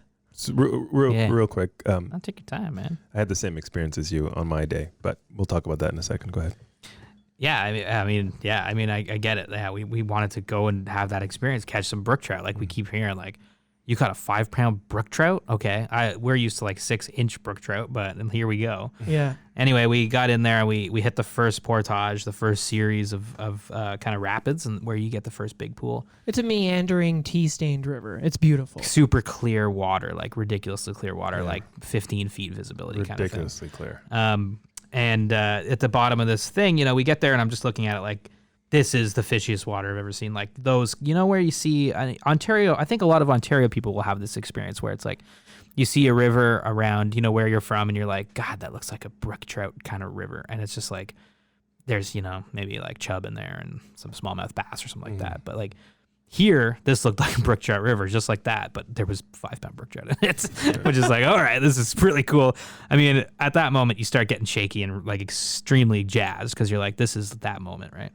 real quick. I'll take your time, man. I had the same experience as you on my day, but we'll talk about that in a second. Go ahead. Yeah, I get it. Yeah, we wanted to go and have that experience, catch some brook trout. Like we keep hearing, like, you caught a 5-pound brook trout? Okay, we're used to like 6-inch brook trout, but here we go. Yeah. Anyway, we got in there and we hit the first portage, the first series of kind of rapids, and where you get the first big pool. It's a meandering, tea-stained river. It's beautiful. Super clear water, like ridiculously clear water, like 15 feet visibility kind of thing. Ridiculously clear. And at the bottom of this thing, we get there and I'm just looking at it like, this is the fishiest water I've ever seen. Like those, where you see Ontario, I think a lot of Ontario people will have this experience where it's like, you see a river around, where you're from and you're like, God, that looks like a brook trout kind of river. And it's just like, there's, maybe like chub in there and some smallmouth bass or something like that. But like here, this looked like a brook trout river, just like that. But there was 5-pound brook trout in it, which is like, all right, this is really cool. I mean, at that moment, you start getting shaky and like extremely jazzed because you're like, this is that moment, right?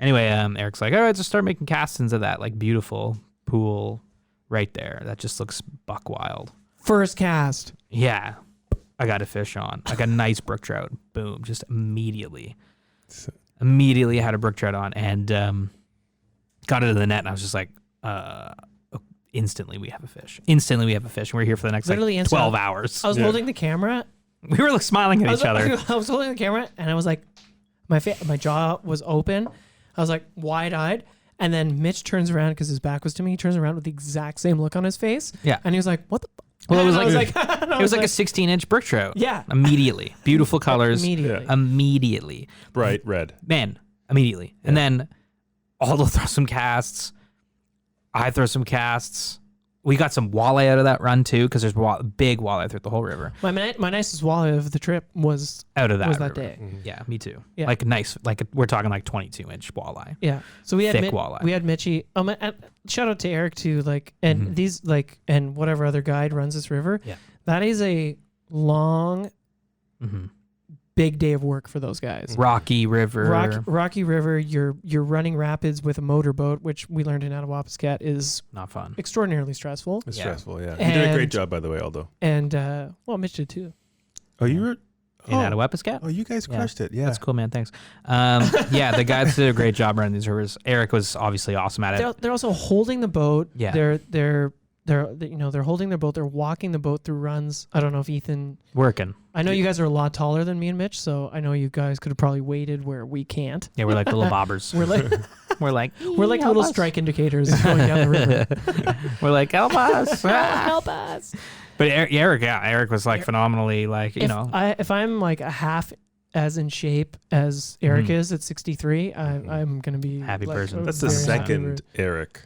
Anyway, Eric's like, all right, just start making casts into that like beautiful pool right there. That just looks buck wild. First cast. Yeah. I got a fish on. I got a nice brook trout. Boom. Just immediately. Immediately had a brook trout on and got it in the net. And I was just like, instantly we have a fish. Instantly we have a fish. And we're here for the next like 12 hours. I was holding the camera. We were like smiling at each other. I was holding the camera and I was like, my jaw was open. I was like wide-eyed, and then Mitch turns around because his back was to me. He turns around with the exact same look on his face. Yeah, and he was like, "What the?" Well, it was like it was like a 16-inch brook trout. Yeah, immediately, beautiful colors. Immediately, bright red. Man, immediately, and then Aldo throws some casts. I throw some casts. we got some walleye out of that run too, because there's big walleye throughout the whole river. My nicest walleye of the trip was Out of that was that river. day. Mm-hmm. Yeah, me too. Yeah. Like nice, like we're talking like 22-inch walleye. Yeah. So we had Thick walleye. We had Mitchie. Shout out to Eric too. Like, and these like, and whatever other guide runs this river. Yeah. That is a long, big day of work for those guys. Rocky River. Rocky River. You're running rapids with a motorboat, which we learned in Attawapiskat is Not fun. extraordinarily stressful. It's Yeah. stressful, yeah. You did a great job, by the way, Aldo. And well, Mitch did too. Oh, you were... In Attawapiskat? Oh, you guys crushed it, yeah. That's cool, man. Thanks. Yeah, the guys did a great job running these rivers. Eric was obviously awesome at it. They're also holding the boat. Yeah. They're holding their boat. They're walking the boat through runs. I don't know if Ethan. Working. I know you guys are a lot taller than me and Mitch, so I know you guys could have probably waited where we can't. Yeah, we're like the little bobbers. We're like we're like little strike indicators going down the river. We're like, help us. Help us. But Eric was like phenomenally like, If I'm like a half as in shape as Eric is at 63, I'm gonna be Happy like, person. That's the very happy second Eric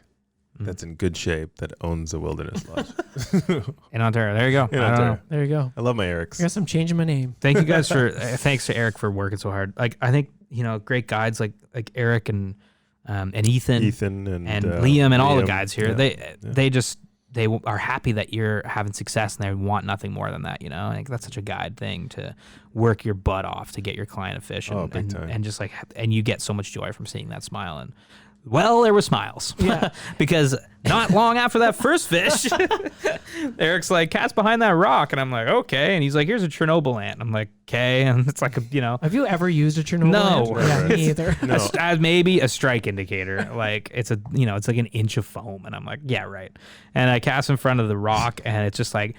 that's in good shape that owns a wilderness lodge. in Ontario. There you go. In I don't Ontario. know. There you go. I love my Erics. I guess I'm changing my name. Thank you guys for thanks to Eric for working so hard. Like I think, great guides like Eric and Ethan and Liam and all the guides here. Yeah. They are happy that you're having success and they want nothing more than that, Like that's such a guide thing to work your butt off to get your client a fish big time. and just like and you get so much joy from seeing that smile and there were smiles. Yeah. Because not long after that first fish, Eric's like, cast behind that rock. And I'm like, okay. And he's like, here's a Chernobyl ant. I'm like, okay. And it's like, Have you ever used a Chernobyl No. ant? Yeah, me either. No. maybe a strike indicator. Like it's it's like an inch of foam. And I'm like, yeah, right. And I cast in front of the rock and it's just like,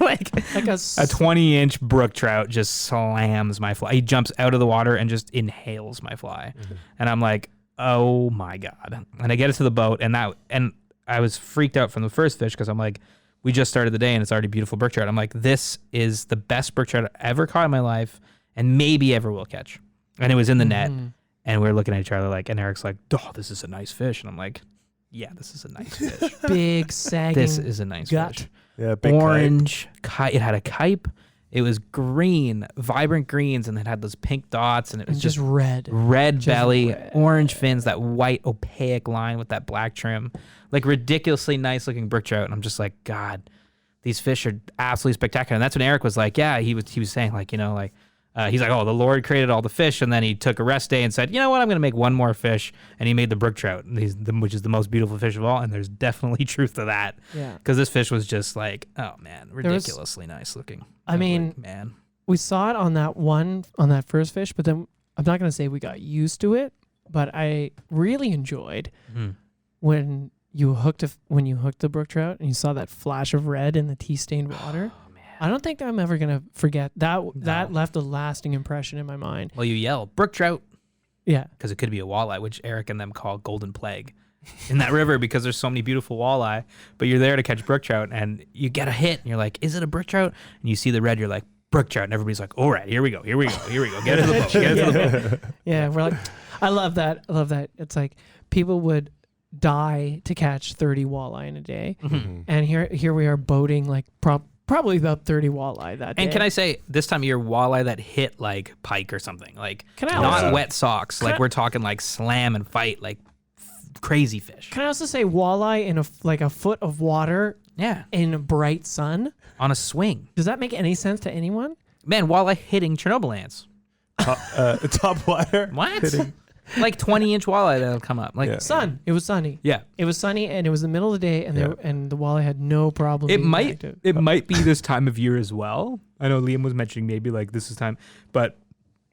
like a 20-inch brook trout just slams my fly. He jumps out of the water and just inhales my fly. And I'm like, oh my God. And I get it to the boat and I was freaked out from the first fish because I'm like, we just started the day and it's already beautiful brook trout. I'm like, this is the best brook trout I've ever caught in my life and maybe ever will catch. And it was in the net and we were looking at each other like, and Eric's like, oh, this is a nice fish. And I'm like, yeah, this is a nice fish. Big sagging. This is a nice gut. fish. Yeah, big Orange kite. It had a kipe. It was green, vibrant greens, and it had those pink dots, and it was just red. Red belly, red. orange fins, that white opaque line with that black trim, like ridiculously nice looking brook trout. And I'm just like, God, these fish are absolutely spectacular. And that's when Eric was like, yeah, he was saying like, he's like, oh, the Lord created all the fish, and then he took a rest day and said, you know what, I'm going to make one more fish, and he made the brook trout, which is the most beautiful fish of all, and there's definitely truth to that. Yeah. Because this fish was just like, oh man, ridiculously nice looking. I mean, like, man, we saw it on that first fish, but then I'm not going to say we got used to it, but I really enjoyed when you hooked the brook trout and you saw that flash of red in the tea-stained water. I don't think I'm ever gonna forget that. No. That left a lasting impression in my mind. Well, you yell brook trout, yeah, because it could be a walleye, which Eric and them call golden plague in that river because there's so many beautiful walleye. But you're there to catch brook trout, and you get a hit, and you're like, "Is it a brook trout?" And you see the red, you're like, "Brook trout," and everybody's like, "All right, here we go. Get into the boat. Get into the boat." Yeah, we're like, I love that. It's like people would die to catch 30 walleye in a day, and here we are boating like probably about 30 walleye that day. And can I say, this time of year, walleye that hit like pike or something, like not also, wet socks, like we're talking like slam and fight, like crazy fish. Can I also say walleye in a foot of water? Yeah, in bright sun on a swing. Does that make any sense to anyone? Man, walleye hitting Chernobyl ants. Top water. What? Hitting. Like 20-inch walleye that'll come up. Like sun. It was sunny. Yeah. It was sunny and it was the middle of the day and the walleye had no problem. It might be this time of year as well. I know Liam was mentioning maybe like this is time, but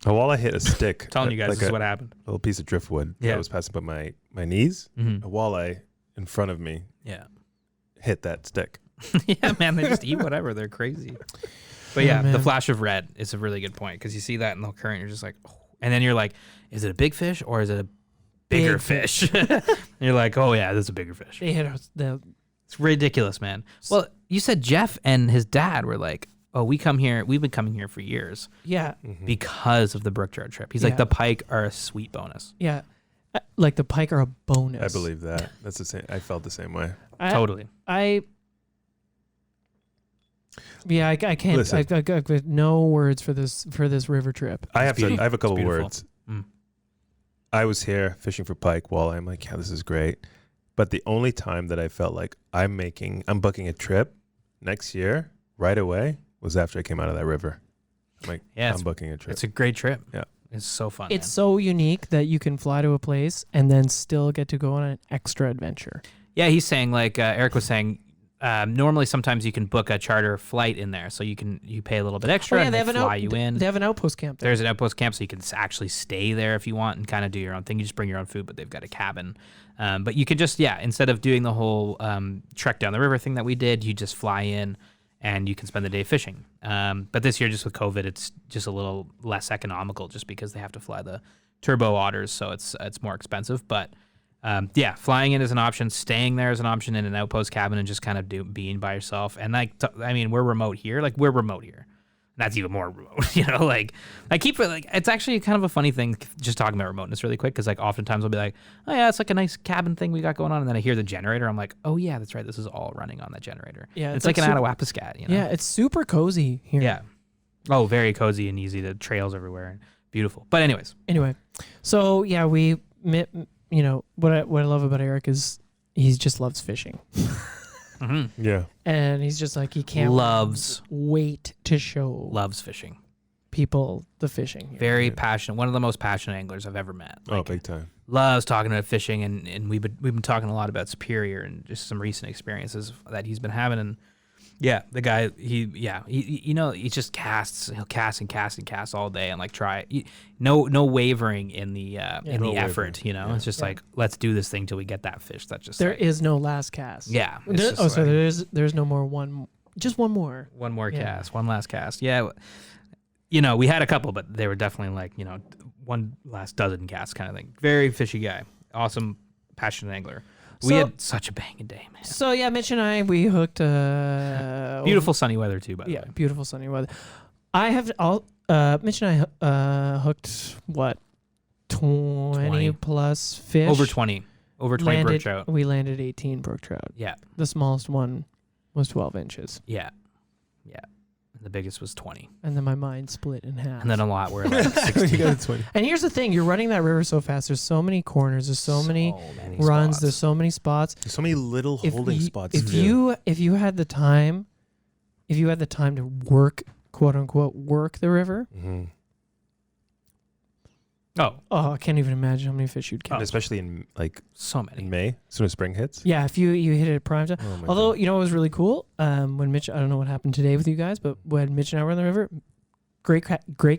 a walleye hit a stick. I'm telling you guys, like this is what happened. A little piece of driftwood that was passing by my knees. A walleye in front of me. Yeah. Hit that stick. Yeah, man, they just eat whatever. They're crazy. But yeah, the flash of red is a really good point because you see that in the current, you're just like, oh. And then you're like, is it a big fish or is it a bigger fish? And you're like, oh yeah, this is a bigger fish. They hit It's ridiculous, man. Well, you said Jeff and his dad were like, oh, we've been coming here for years. Yeah. Because of the brook trout trip. He's like, the pike are a sweet bonus. Yeah. Like the pike are a bonus. I believe that. That's the same. I felt the same way. Totally. I can't. Listen. I got no words for this river trip. I have a couple beautiful. words. I was here fishing for pike, walleye. I'm like, yeah, this is great. But the only time that I felt like I'm booking a trip next year right away was after I came out of that river. I'm like, I'm booking a trip. It's a great trip. Yeah. It's so fun. It's so unique that you can fly to a place and then still get to go on an extra adventure. Yeah, he's saying, like Eric was saying, normally sometimes you can book a charter flight in there, so you pay a little bit extra and they fly you in. They have an outpost camp there. There's an outpost camp, so you can actually stay there if you want and kind of do your own thing. You just bring your own food, but they've got a cabin. But you could just, instead of doing the whole trek down the river thing that we did, you just fly in and you can spend the day fishing. But this year, just with COVID, it's just a little less economical just because they have to fly the turbo otters, so it's more expensive. But flying in is an option. Staying there is an option in an outpost cabin and just kind of being by yourself. And we're remote here. Like we're remote here. That's even more remote. Like I keep it like it's actually kind of a funny thing just talking about remoteness really quick because like oftentimes I'll be like, oh yeah, it's like a nice cabin thing we got going on, and then I hear the generator. I'm like, oh yeah, that's right. This is all running on that generator. Yeah, it's like an Attawapiskat. Yeah, it's super cozy here. Yeah. Oh, very cozy and easy. The trails everywhere, beautiful. But anyway, so yeah, what I love about Eric is he just loves fishing. Mm-hmm. Yeah. And he's just like, he can't wait to show loves fishing people the fishing here. Very passionate. One of the most passionate anglers I've ever met. Like, big time. Loves talking about fishing, and we've been talking a lot about Superior and just some recent experiences that he's been having. And yeah, the guy he just casts. He'll cast and cast and cast all day and like try. No wavering in the effort. It's just like, let's do this thing till we get that fish. That's just there is no last cast. Yeah. So there's no more one. Just one more. One more cast. One last cast. Yeah. We had a couple, but they were definitely like one last dozen casts kind of thing. Very fishy guy. Awesome, passionate angler. We had such a banging day, man. So yeah, Mitch and I, we hooked. Beautiful sunny weather too, by the way. Yeah, beautiful sunny weather. Mitch and I hooked 20 plus fish. Over 20 brook trout. We landed 18 brook trout. Yeah. The smallest one was 12 inches. Yeah. The biggest was 20. And then my mind split in half. And then a lot were like 16. And here's the thing. You're running that river so fast. There's so many corners. There's so many runs. Spots. There's so many spots. There's so many little holding spots. If you had the time to work, quote unquote, work the river. Mm-hmm. Oh, I can't even imagine how many fish you'd catch. And especially in so many. In May, as soon as spring hits. Yeah, if you hit it at prime time. Oh Although, what was really cool? When Mitch, I don't know what happened today with you guys, but when Mitch and I were on the river, great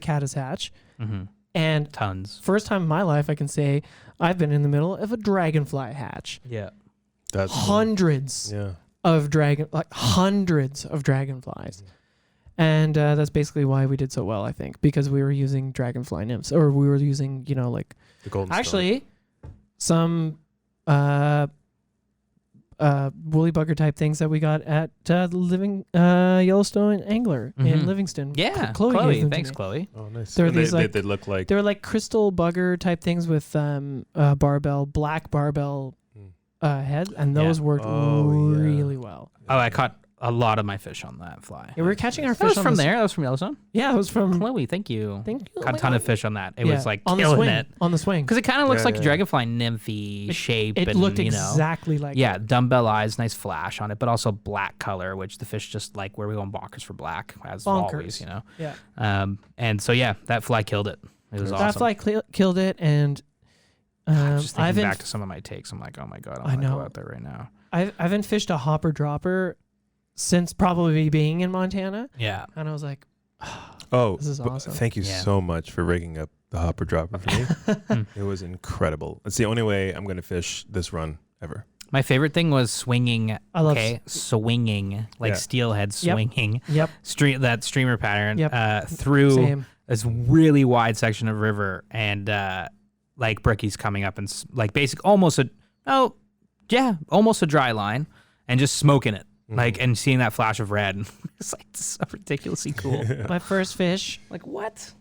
caddis hatch. Mm-hmm. And tons. First time in my life I can say I've been in the middle of a dragonfly hatch. Yeah. That's hundreds cool. of hundreds of dragonflies. And that's basically why we did so well, I think, because we were using dragonfly nymphs, or we were using, the golden actually some woolly bugger type things that we got at the Living Yellowstone Angler in Livingston. Yeah, Chloe. Thanks, Chloe. Oh, nice. They look like they're like crystal bugger type things with black barbell heads, and those worked really well. Oh, I caught a lot of my fish on that fly. Yeah, we were catching our that fish was from there. That was from Yellowstone. Yeah, it was from Chloe. Thank you. Thank you. Caught a ton of fish on that. It was like on killing the swing, it on the swing because it kind of looks like a dragonfly nymphy shape. It looked exactly like it. Dumbbell eyes, nice flash on it, but also black color, which the fish just like where we go bonkers for black as always. Yeah. And so that fly killed it. It was awesome. That fly killed it, and just thinking back to some of my takes, I'm like, oh my god, I want to go out there right now. I haven't fished a hopper dropper since probably being in Montana. Yeah. And I was like, this is awesome. Thank you so much for rigging up the hopper dropper for me. It was incredible. It's the only way I'm going to fish this run ever. My favorite thing was swinging. Swinging, like steelhead swinging. Yep. That streamer pattern through this really wide section of river, and like brookies coming up and like almost a dry line, and just smoking it. Like, and seeing that flash of red, it's like so ridiculously cool. My first fish, like what?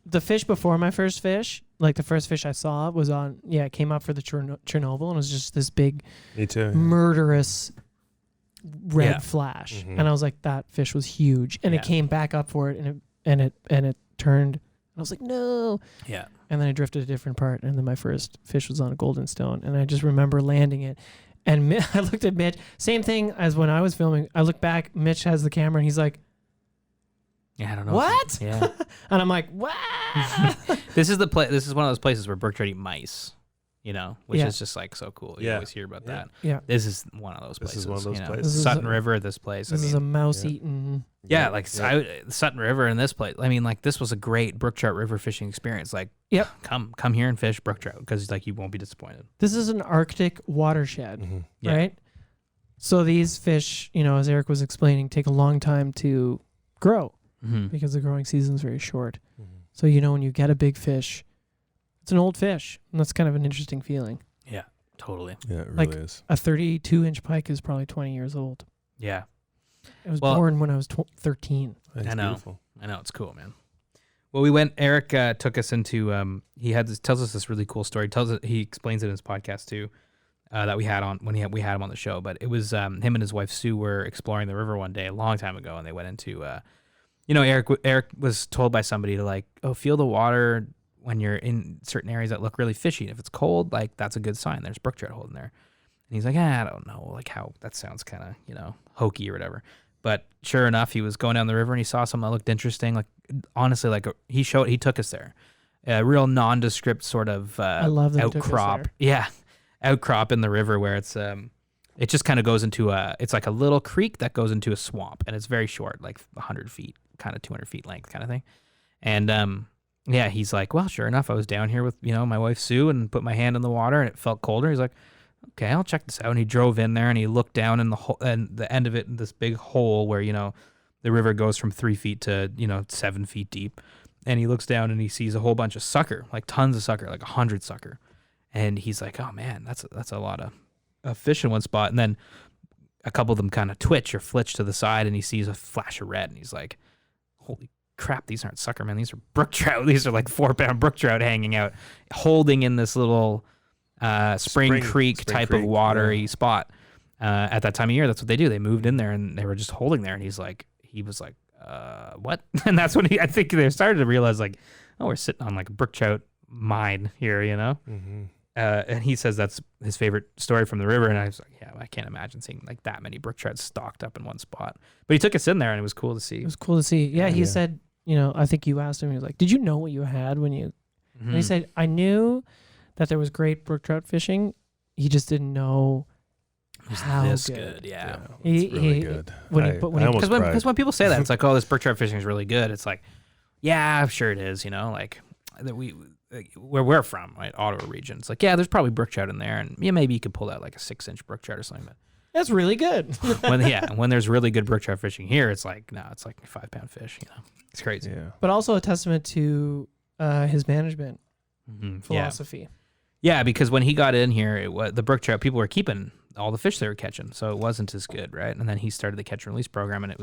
the fish before my first fish, like the first fish I saw was on, it came up for the Chernobyl, and it was just this big, Me too. murderous red flash. Mm-hmm. And I was like, that fish was huge. And it came back up for it, and it turned. And I was like, no. Yeah. And then I drifted a different part, and then my first fish was on a golden stone, and I just remember landing it. And I looked at Mitch, same thing as when I was filming. I look back, Mitch has the camera, and he's like, Yeah, I don't know. what? Yeah. And I'm like, wow. This is one of those places where brook trout eat mice, which is just like so cool. You always hear about that. Yeah. This is one of those places. This is one of those places. Sutton River, this place. This is a mouse-eaten. Yeah, like Sutton River and this place. I mean, like this was a great brook trout river fishing experience. Like, come here and fish brook trout because like you won't be disappointed. This is an Arctic watershed, Mm-hmm. right? So these fish, as Eric was explaining, take a long time to grow because the growing season is very short. Mm-hmm. So when you get a big fish, it's an old fish, and that's kind of an interesting feeling. Yeah, totally. Yeah, it really Like, is. A 32-inch pike is probably 20 years old. Yeah. It was born when I was 13. It's I know. beautiful. I know, it's cool, man. Well, Eric took us into, tells us this really cool story. He explains it in his podcast too, that we had on, when we had him on the show. But it was him and his wife Sue were exploring the river one day a long time ago, and they went into, Eric was told by somebody to like, feel the water when you're in certain areas that look really fishy. And if it's cold, like that's a good sign. There's brook trout holding there. And he's like, I don't know, like how that sounds kind of, hokey or whatever. But sure enough, he was going down the river and he saw something that looked interesting. Like honestly, like he took us there, a real nondescript sort of I love that outcrop. Yeah, outcrop in the river where it's it just kind of goes into it's like a little creek that goes into a swamp, and it's very short, like 100 feet, kind of 200 feet length, kind of thing. And he's like, well, sure enough, I was down here with my wife Sue and put my hand in the water and it felt colder. He's like, okay, I'll check this out. And he drove in there and he looked down in the end of it in this big hole where, the river goes from 3 feet to, 7 feet deep. And he looks down and he sees a whole bunch of sucker, like tons of sucker, like 100 sucker. And he's like, oh man, that's a lot of fish in one spot. And then a couple of them kind of twitch or flitch to the side and he sees a flash of red and he's like, holy crap, these aren't sucker, man. These are brook trout. These are like 4-pound brook trout hanging out, holding in this little Spring Creek type of watery spot. At that time of year, that's what they do. They moved in there and they were just holding there. And he was like, what? And that's when I think they started to realize like, oh, we're sitting on like a brook trout mine here, Mm-hmm. And he says that's his favorite story from the river. And I was like, yeah, I can't imagine seeing like that many brook trout stocked up in one spot. But he took us in there and it was cool to see. It was cool to see. Yeah, he said, I think you asked him, he was like, did you know what you had when you... Mm-hmm. And he said, I knew that there was great brook trout fishing. He just didn't know how this good. Yeah. He- It's really he- good. Because when people say that, it's like, oh, this brook trout fishing is really good. It's like, yeah, sure it is. Like that where we're from, right, Ottawa region. It's like, yeah, there's probably brook trout in there, and maybe you could pull out like a 6-inch brook trout or something. But That's really good. when there's really good brook trout fishing here, it's like it's like a 5-pound fish. It's crazy. Yeah. But also a testament to his management Mm-hmm. philosophy. Yeah, because when he got in here, it was the brook trout. People were keeping all the fish they were catching, so it wasn't as good, right? And then he started the catch and release program, and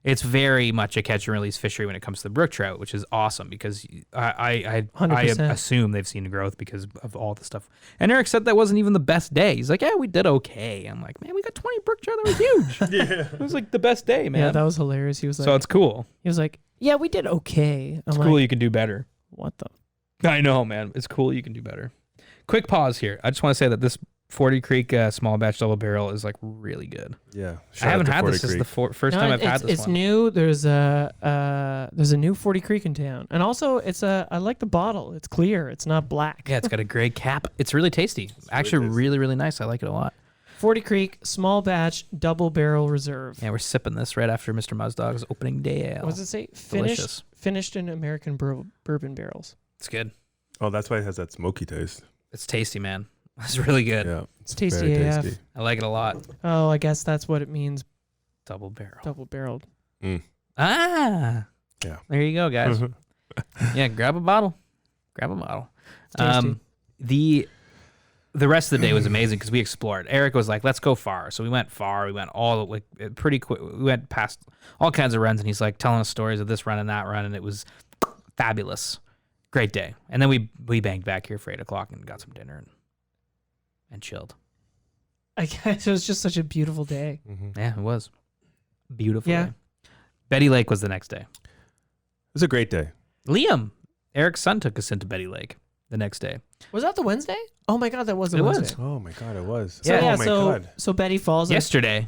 it's very much a catch and release fishery when it comes to the brook trout, which is awesome because I 100%. assume they've seen growth because of all the stuff. And Eric said that wasn't even the best day. He's like, yeah, we did okay. I'm like, man, we got 20 brook trout. That was huge. Yeah, it was like the best day, man. Yeah, that was hilarious. He was like, so it's cool. He was like, yeah, we did okay. I'm It's like, cool. You can do better. what the? I know, man. It's cool. You can do better. Quick pause here. I just want to say that this 40 Creek small batch double barrel is like really good. Yeah. I haven't had this. This is the first time I've had this It's one. new. There's a new 40 Creek in town, and also I like the bottle. It's clear. It's not black. Yeah, it's got a gray cap. It's really tasty. Actually, really, really nice. I like it a lot. 40 Creek small batch double barrel reserve. Yeah, we're sipping this right after Mr. Muzdog's opening day ale. What does it say? Delicious. Finished in American bourbon barrels. It's good. Oh, that's why it has that smoky taste. It's tasty, man. It's really good. Yeah. It's tasty very AF. tasty. I like it a lot. Oh, I guess that's what it means. Double barrel. Double barreled. Ah. Yeah. There you go, guys. Yeah, grab a bottle. Grab a bottle. It's tasty. The rest of the day was amazing because we explored. Eric was like, let's go far. So we went far. We went all like pretty quick. We went past all kinds of runs, and he's like telling us stories of this run and that run, and it was fabulous. Great day. And then we banged back here for 8 o'clock and got some dinner and chilled. I guess it was just such a beautiful day. Mm-hmm. Yeah, it was. Beautiful Yeah. day. Betty Lake was the next day. It was a great day. Liam, Eric's son, took us into Betty Lake the next day. Was that the Wednesday? Oh my God, that was the It Wednesday. was. Oh my God, it was. Yeah. Oh my God. So Betty Falls. Yesterday,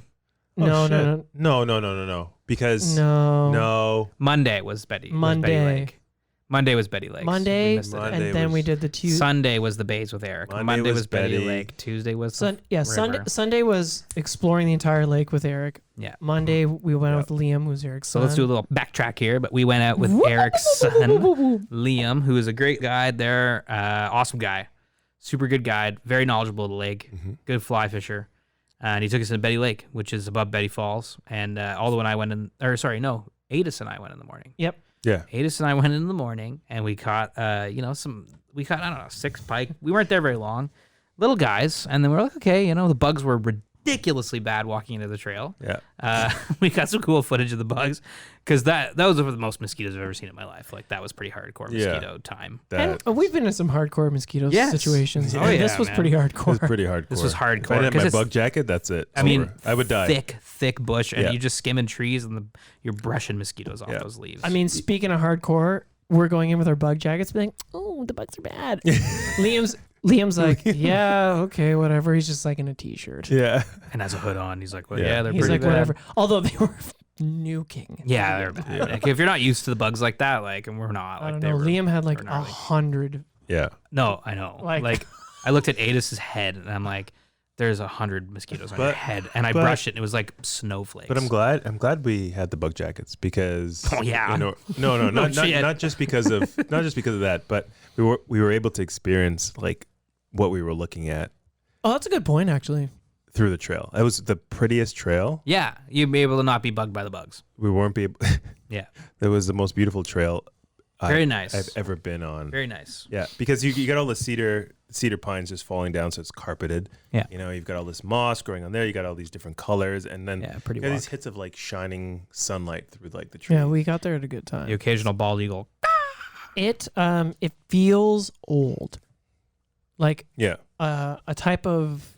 No, shit. No. Because no. Monday was Betty. Monday. Was Betty Lake. Monday was Betty Lake. So Monday, we missed it. Monday and then we did the Tuesday. Sunday was the bays with Eric. Monday was Betty Betty. Lake. Tuesday was the river. Sunday was exploring the entire lake with Eric. Yeah. Monday we went out with Liam, who's Eric's So son. let's do a little backtrack here. But we went out with Eric's son, Liam, who is a great guide there. Awesome guy. Super good guide. Very knowledgeable of the lake. Mm-hmm. Good fly fisher. And he took us to Betty Lake, which is above Betty Falls. And Adis and I went in the morning. Yep. Yeah. Adis and I went in the morning, and we caught, I don't know, 6 pike. We weren't there very long. Little guys. And then we were like, okay, the bugs were ridiculously bad walking into the trail. Yeah. We got some cool footage of the bugs because that was the most mosquitoes I've ever seen in my life. Like, that was pretty hardcore mosquito time. And we've been in some hardcore mosquito situations. Oh, and yeah, this was man. pretty It hardcore. was pretty hardcore. This was hardcore. If I didn't have 'cause my it's bug jacket, that's it. I mean, I would die. thick bush, and Yeah. you just skimming trees, and you're brushing mosquitoes off Yeah. those leaves. I mean, speaking of hardcore, we're going in with our bug jackets, being, oh, the bugs are bad. Liam's like, yeah, okay, whatever. He's just like in a t-shirt. Yeah. and has a hood on. He's like, well, Yeah. yeah, they're He's pretty like, bad. whatever. Although they were nuking. Yeah, they're bad. Yeah. Like, if you're not used to the bugs like that, like, and we're not, I like, don't they know. were, Liam had like were gnarly. 100. Yeah. No, I know. Like- Like I looked at Adis's head, and I'm like, there's 100 mosquitoes on your But- head, and I but- brushed it, and it was like snowflakes. But I'm glad we had the bug jackets because Oh, yeah. no, shit. not just because of that, but we were able to experience like what we were looking at Oh, that's a good point, actually. through the trail. It was the prettiest trail. Yeah, you'd be able to not be bugged by the bugs. We weren't able. Yeah, It was the most beautiful trail very nice. I've ever been on. Very nice. Yeah, because you got all the cedar pines just falling down, so it's carpeted. Yeah. You've got all this moss growing on there. You got all these different colors, and then Yeah, pretty you got wild. these hits of like shining sunlight through like the tree. Yeah, we got there at a good time. The occasional bald eagle. It feels old. Like Yeah. a type of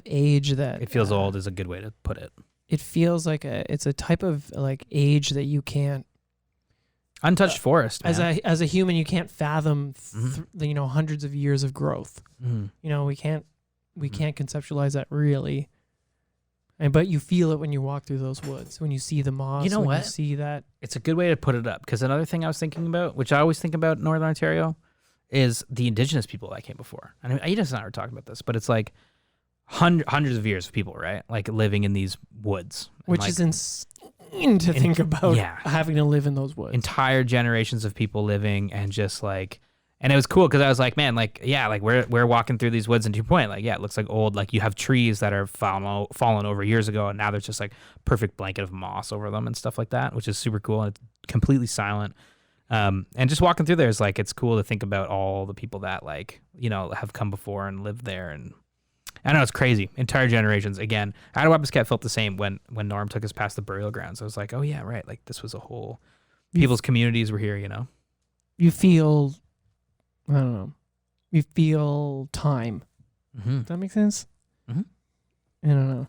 age that It feels old is a good way to put it. It feels like it's a type of like age that you can't Untouched forest, man. as a human you can't fathom Mhm. hundreds of years of growth. Mhm. We can't Mhm. conceptualize that really. But you feel it when you walk through those woods, when you see the moss, You know when what? you see that. It's a good way to put it up, because another thing I was thinking about, which I always think about in Northern Ontario, is the Indigenous people that came before. I mean, Edith and I were talking about this, but it's like hundreds of years of people, right? Like living in these woods. And Which like is insane to think about, yeah. having to live in those woods. entire generations of people living, and just like, and it was cool because I was like, man, like, yeah, like we're walking through these woods, and to your point, like, yeah, it looks like old, like you have trees that are fallen over years ago, and now there's just like perfect blanket of moss over them and stuff like that, which is super cool, and it's completely silent. And just walking through there is like, it's cool to think about all the people that like, have come before and lived there. And I know it's crazy. Entire generations. Again, Attawapiskat felt the same when Norm took us past the burial grounds. I was like, oh yeah, right. Like this was a whole, people's communities were here, You feel, I don't know, you feel time. Mm-hmm. Does that make sense? Mhm. I don't know.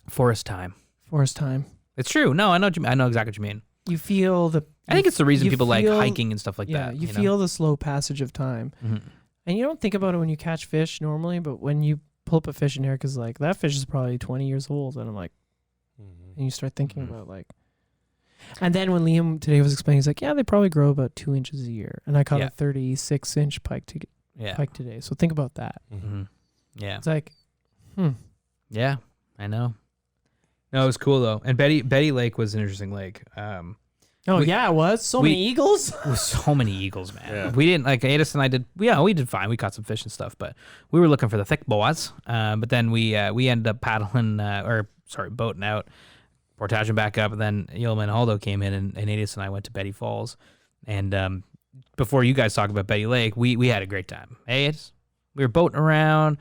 Forest time. Forest time. It's true. No, I know exactly what you mean. You feel the. I think it's the reason you people like feel- hiking and stuff like yeah, that. you feel the slow passage of time. Mhm. And you don't think about it when you catch fish normally, but when you pull up a fish in here, because like that fish is probably 20 years old, and I'm like, and you start thinking Mhm. about like, and then when Liam today was explaining, he's like, yeah, they probably grow about 2 inches a year, and I caught Yeah. a 36-inch pike Yeah. today. So think about that. Mm-hmm. Yeah. It's like, Yeah, I know. No, it was cool though. And Betty Lake was an interesting lake. oh We- yeah, it was so we- many eagles. With so many eagles, man. Yeah. We didn't like Adis and I did. We did fine. We caught some fish and stuff, but we were looking for the thick boas. But then we ended up paddling, boating out, portaging back up, and then Yilma and Aldo came in, and Adis and I went to Betty Falls. And before you guys talk about Betty Lake, we had a great time. Hey, Adis, we were boating around.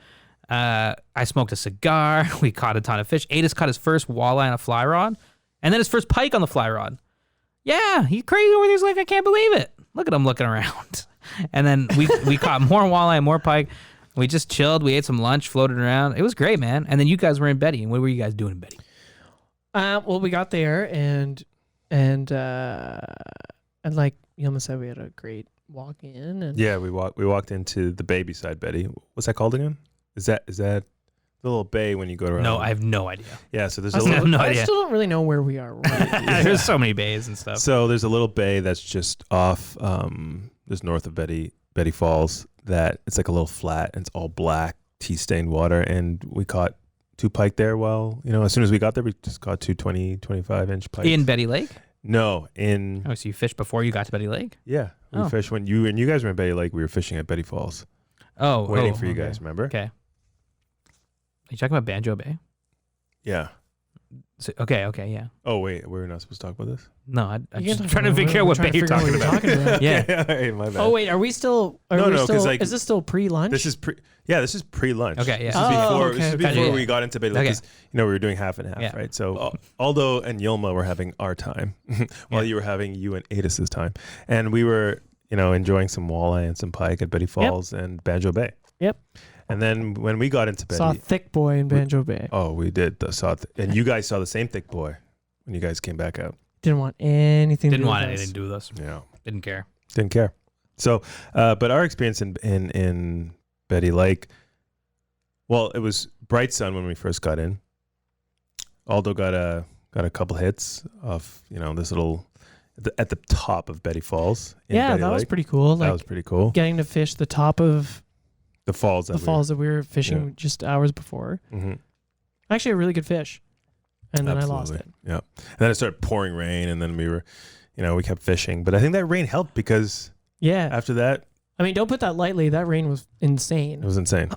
I smoked a cigar. We caught a ton of fish. Adis caught his first walleye on a fly rod, and then his first pike on the fly rod. Yeah, he's crazy over there. He's like, I can't believe it. Look at them looking around. And then we caught more walleye, more pike. We just chilled. We ate some lunch, floated around. It was great, man. And then you guys were in Betty. And what were you guys doing in Betty? Well, we got there and like Yilma said, we had a great walk in. And Yeah, we walked into the bay beside Betty. What's that called again? Is that the little bay when you go around? No, I have no idea. Yeah, so there's I a little. no I idea. still don't really know where we are. Right. There's so many bays and stuff. So there's a little bay that's just off, just north of Betty Falls. That it's like a little flat and it's all black, tea-stained water, and we caught 2 pike there. Well, as soon as we got there, we just caught 2 25-inch pike. In Betty Lake? No, in Oh, so you fished before you got to Betty Lake? yeah, we Oh. fished when you guys were in Betty Lake. We were fishing at Betty Falls, waiting for you okay. guys. Remember? Okay. Are you talking about Banjo Bay? Yeah. So, okay, yeah. Oh wait, we're not supposed to talk about this. No, I'm You just can't trying to talk figure out about- what we're bay you're trying to talking figure out about. what you're talking about. Yeah. Hey, my bad. Oh wait, are we still? No, 'cause, like, is this still pre-lunch? This is pre-lunch. Okay, yeah. This is Oh, before, okay, this is okay. before Yeah. we got into Betty Lake. Okay. 'Cause, we were doing half and half, Yeah. right? So Aldo and Yilma were having our time while you were having you and Adis's time, and we were enjoying some walleye and some pike at Betty Falls and Banjo Bay. Yep. And then when we got into Betty, Saw Thick Boy in Banjo Bay. oh, we did and you guys saw the same thick boy when you guys came back out. Didn't want anything. Didn't to do want with anything us. to do with us. Yeah, Didn't care. didn't care. So, but our experience in Betty Lake, well, it was bright sun when we first got in. Aldo got a couple hits off, this little at the top of Betty Falls. in Yeah, Betty that was Lake. pretty cool. That Like was pretty cool. getting to fish the top of The falls. the falls that we were fishing just hours before. Mm-hmm. Actually, a really good fish. And then I lost it. Yeah. And then it started pouring rain, and then we were, we kept fishing. But I think that rain helped because Yeah. after that, I mean, don't put that lightly. That rain was insane. it was insane.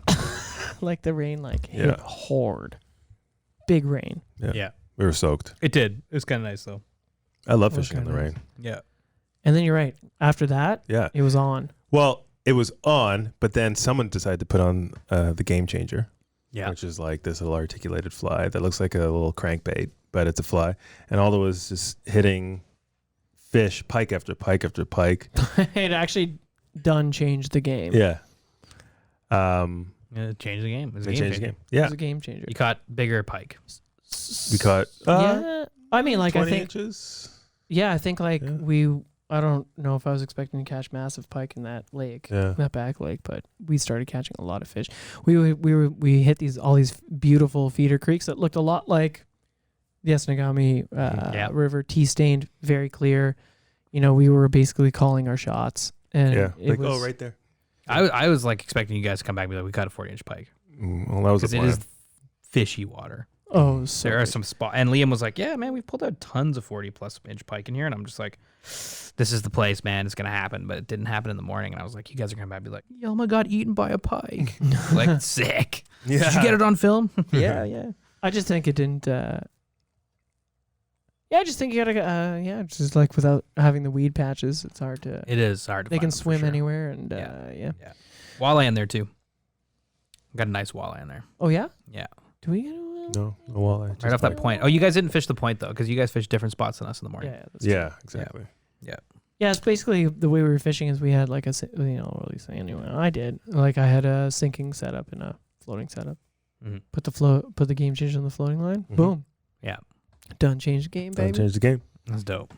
Like the rain hit Yeah. hard. Big rain. Yeah. We were soaked. It did. It was kind of nice, though. I love It was fishing in the kinda rain. Yeah. And then you're right. After that, Yeah. it was on. Well, it was on, but then someone decided to put on the Game Changer, Yeah. which is like this little articulated fly that looks like a little crankbait, but it's a fly. And all it was just hitting fish, pike after pike after pike. It actually changed the game. Yeah. It changed the game. It was a They game changed the changer. game. It Yeah. was a game changer. You caught bigger pike. We caught yeah. I mean, like, 20 I think, inches. yeah, I think like Yeah. I don't know if I was expecting to catch massive pike in that lake, Yeah. that back lake, but we started catching a lot of fish. We hit all these beautiful feeder creeks that looked a lot like the Esnagami Yeah. River, tea stained, very clear. We were basically calling our shots, and Yeah. it Like, was, right there. I was like expecting you guys to come back and be like, we caught a 40-inch pike. Well, that was the Because it plan. is fishy water. oh, so There are good. some spots. And Liam was like, yeah, man, we've pulled out tons of 40-plus inch pike in here. And I'm just like, this is the place, man. It's going to happen. But it didn't happen in the morning. And I was like, you guys are going to be like, Yelma got eaten by a pike. Like, sick. Yeah. Did you get it on film? yeah. I just think it didn't. I just think you gotta. Just like without having the weed patches, it's hard to. It is hard to They find can them for swim sure. anywhere, and Yeah. Walleye in there, too. Got a nice walleye in there. Oh yeah. Yeah. Do we get a No walleye. Right just off that pike. point. Oh, you guys didn't fish the point, though, because you guys fished different spots than us in the morning. Yeah. That's true. Yeah, exactly. Yeah, it's basically the way we were fishing is we had like or at least anyway, I did. Like I had a sinking setup and a floating setup. Mhm. Put the game changer on the floating line. Mhm. Boom. Yeah. Done. Change the game, Don't baby. change the game. That's dope.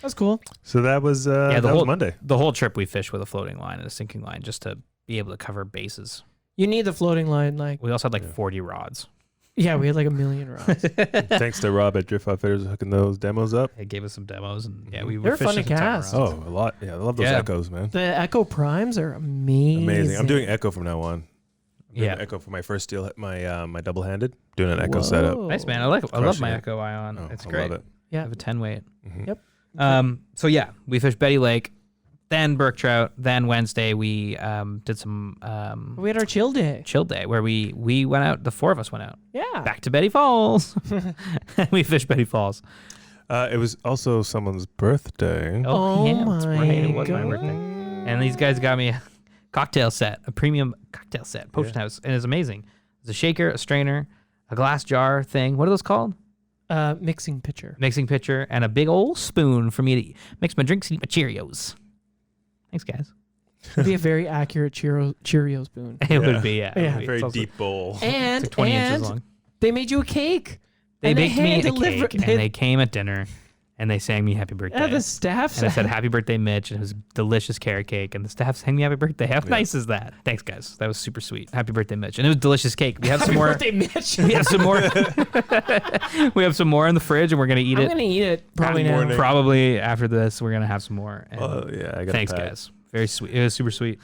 That's cool. So that was the that was whole- Monday. The whole trip we fished with a floating line and a sinking line just to be able to cover bases. You need the floating line, like We also had like Yeah. 40 rods. yeah, we had like 1,000,000 rods. Thanks to Rob at Drift Outfitters hooking those demos up. They gave us some demos, and yeah, we They were were fun to fishing some time cast. around. Oh, a lot. Yeah, I love those Yeah. echoes, man. The Echo Primes are amazing. Amazing. I'm doing echo from now on. I'm doing Yeah. echo for my first steel, my double handed. Doing an echo setup. Whoa. Nice, man. I love Crushing my it. Echo Ion. Oh, It's I great. love it. I Yeah. have a 10 weight. Mhm. Yep. So yeah, we fished Betty Lake, then Brook Trout, then Wednesday we did some We had our chill day. chill day where we went out. The four of us went out Yeah. back to Betty Falls. We fished Betty Falls. It was also someone's birthday. Oh yeah, that's my right. It was my God. birthday. And these guys got me a cocktail set, a premium cocktail set, Potion House, and it's amazing. There's a shaker, a strainer, a glass jar thing. What are those called? Mixing pitcher. Mixing pitcher, and a big old spoon for me to mix my drinks and eat my Cheerios. Thanks, guys. It'd be a very accurate Cheerio spoon. It would be, yeah. Yeah. Very deep bowl. And, It's like 20 inches long. they made you a cake. They And baked me a hand-delivered- cake, and they came at dinner, and they sang me happy birthday. Yeah, the staff and I said, happy birthday, Mitch. And it was delicious carrot cake. And the staff sang me happy birthday. How nice is that? Thanks, guys. That was super sweet. Happy birthday, Mitch. And it was delicious cake. We have some more. Birthday, Mitch. We have some more. We have some more in the fridge, and we're going to eat I'm it. going to eat it probably now. morning. Probably after this, we're going to have some more. And Oh, yeah. I got thanks, guys. Very sweet. It was super sweet.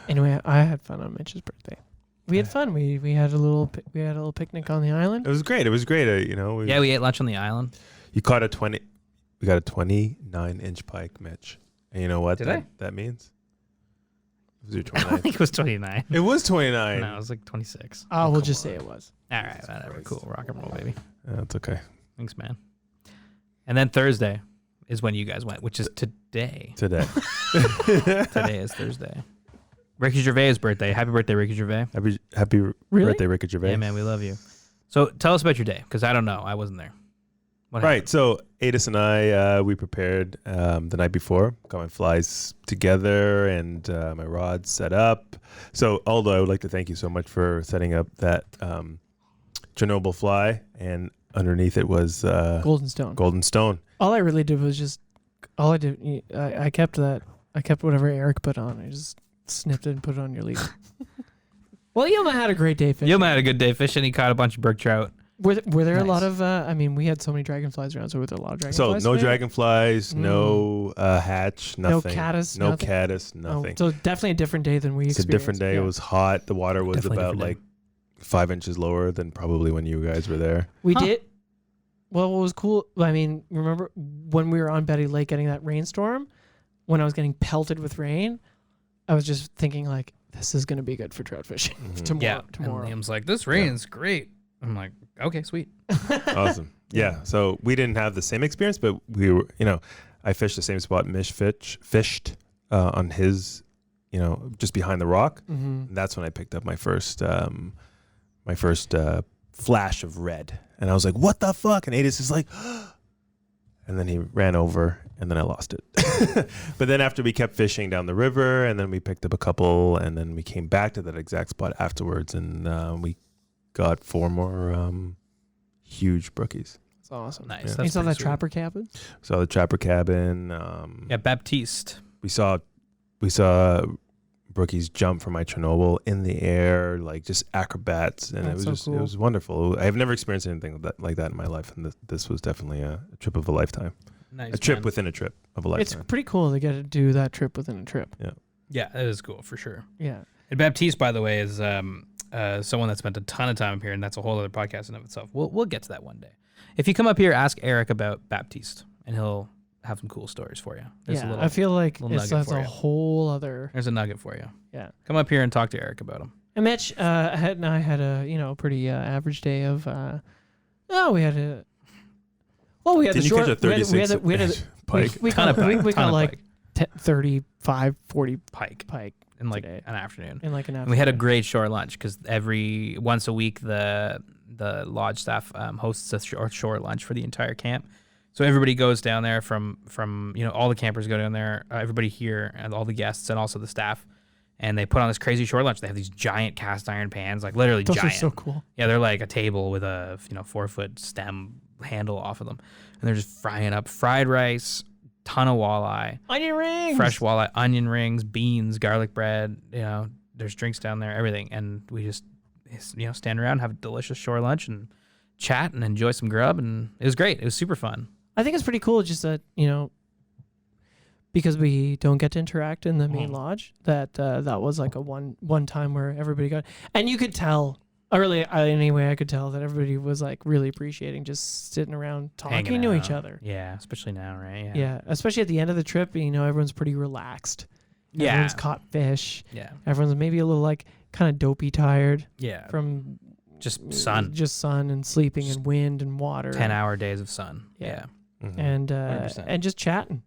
Anyway, I had fun on Mitch's birthday. We had fun. We had a little picnic on the island. It was great. It was great. You know, Yeah, we ate lunch on the island. you caught we got a 29-inch pike, Mitch. And you know what Did that means? It was your I don't 29. think it was 29. It was 29. No, it was like 26. Oh, we'll come just on. say it was. All right, whatever. Cool. Rock and roll, baby. That's okay. Thanks, man. And then Thursday is when you guys went, which is today. Today. Today is Thursday. Ricky Gervais' birthday. Happy birthday, Ricky Gervais. Happy Really? birthday, Ricky Gervais. Yeah, man, we love you. So tell us about your day, because I don't know. I wasn't there. What Right. So Adis and I, we prepared the night before. Got my flies together and my rods set up. So Aldo, I would like to thank you so much for setting up that Chernobyl fly, and underneath it was Golden Stone. golden stone. All I really did was I kept whatever Eric put on. I just snipped it and put it on your lead. Well, Yilma had a great day fishing. Yilma had a good day fishing. He caught a bunch of brook trout. Were there a Nice. lot of? I mean, we had so many dragonflies around. So were there a lot of So dragonflies? no today? dragonflies, no hatch, No nothing. caddis. No nothing? caddis, Oh, nothing. so definitely a different day than we It's a experienced. different day. Yeah. It was hot. The water was Definitely about different like 5 inches lower than probably when you guys were there. We did. Well, what was cool? I mean, remember when we were on Betty Lake getting that rainstorm? When I was getting pelted with rain, I was just thinking like, this is going to be good for trout fishing Mhm. tomorrow. And Liam's like, this rain's great. I'm like, okay, sweet. Awesome. Yeah. So we didn't have the same experience, but we were, I fished the same spot Mish fished on his, just behind the rock. Mm-hmm. And that's when I picked up my first flash of red. And I was like, what the fuck? And Adis is like, and then he ran over and then I lost it. But then after we kept fishing down the river and then we picked up a couple and then we came back to that exact spot afterwards and we got 4 more huge brookies. That's awesome. Nice. Yeah. That's You saw pretty that sweet. trapper cabin? Saw the trapper cabin. Yeah, Baptiste. We saw brookies jump from my Chernobyl in the air, like just acrobats, and That's it was so cool. it was wonderful. I've never experienced anything like that in my life, and this was definitely a trip of a lifetime. Nice. A trip man. within a trip of a It's lifetime. pretty cool to get to do that trip within a trip. Yeah, it is cool for sure. Yeah. And Baptiste, by the way, is someone that spent a ton of time up here, and that's a whole other podcast in of itself. We'll get to that one day. If you come up here, ask Eric about Baptiste, and he'll have some cool stories for you. Yeah, I feel like little nugget that's for a you. whole other. There's a nugget for you. Yeah. Come up here and talk to Eric about him. And Mitch, I had a pretty average day of. We had a. Well, we had Didn't the you short. catch a 36 we had a pike? we Ton of caught, pike. we Ton caught of like pike. 35, 40 Pike pike in like today. an afternoon. in like an hour. And we had a great shore lunch because once a week the lodge staff hosts a shore lunch for the entire camp. So everybody goes down there from all the campers go down there, everybody here and all the guests and also the staff, and they put on this crazy shore lunch. They have these giant cast iron pans, like literally Those giant. are so cool. Yeah, they're like a table with a 4-foot stem handle off of them, and they're just frying up fried rice, ton of walleye, Onion rings. fresh walleye, onion rings, beans, garlic bread. There's drinks down there, everything, and we just stand around, have a delicious shore lunch, and chat and enjoy some grub, and it was great. It was super fun. I think it's pretty cool just that, because we don't get to interact in the main lodge, that was like a one time where everybody got, and you could tell, anyway, I could tell that everybody was like really appreciating just sitting around talking Hanging to each out. other. Yeah, especially now, right? Yeah, especially at the end of the trip, everyone's pretty relaxed. Yeah. Everyone's caught fish. Yeah. Everyone's maybe a little like kind of dopey tired Yeah. from Just sun. just sun and sleeping and wind and water. 10-hour days of sun. Yeah. Mhm. And 100%. and just chatting.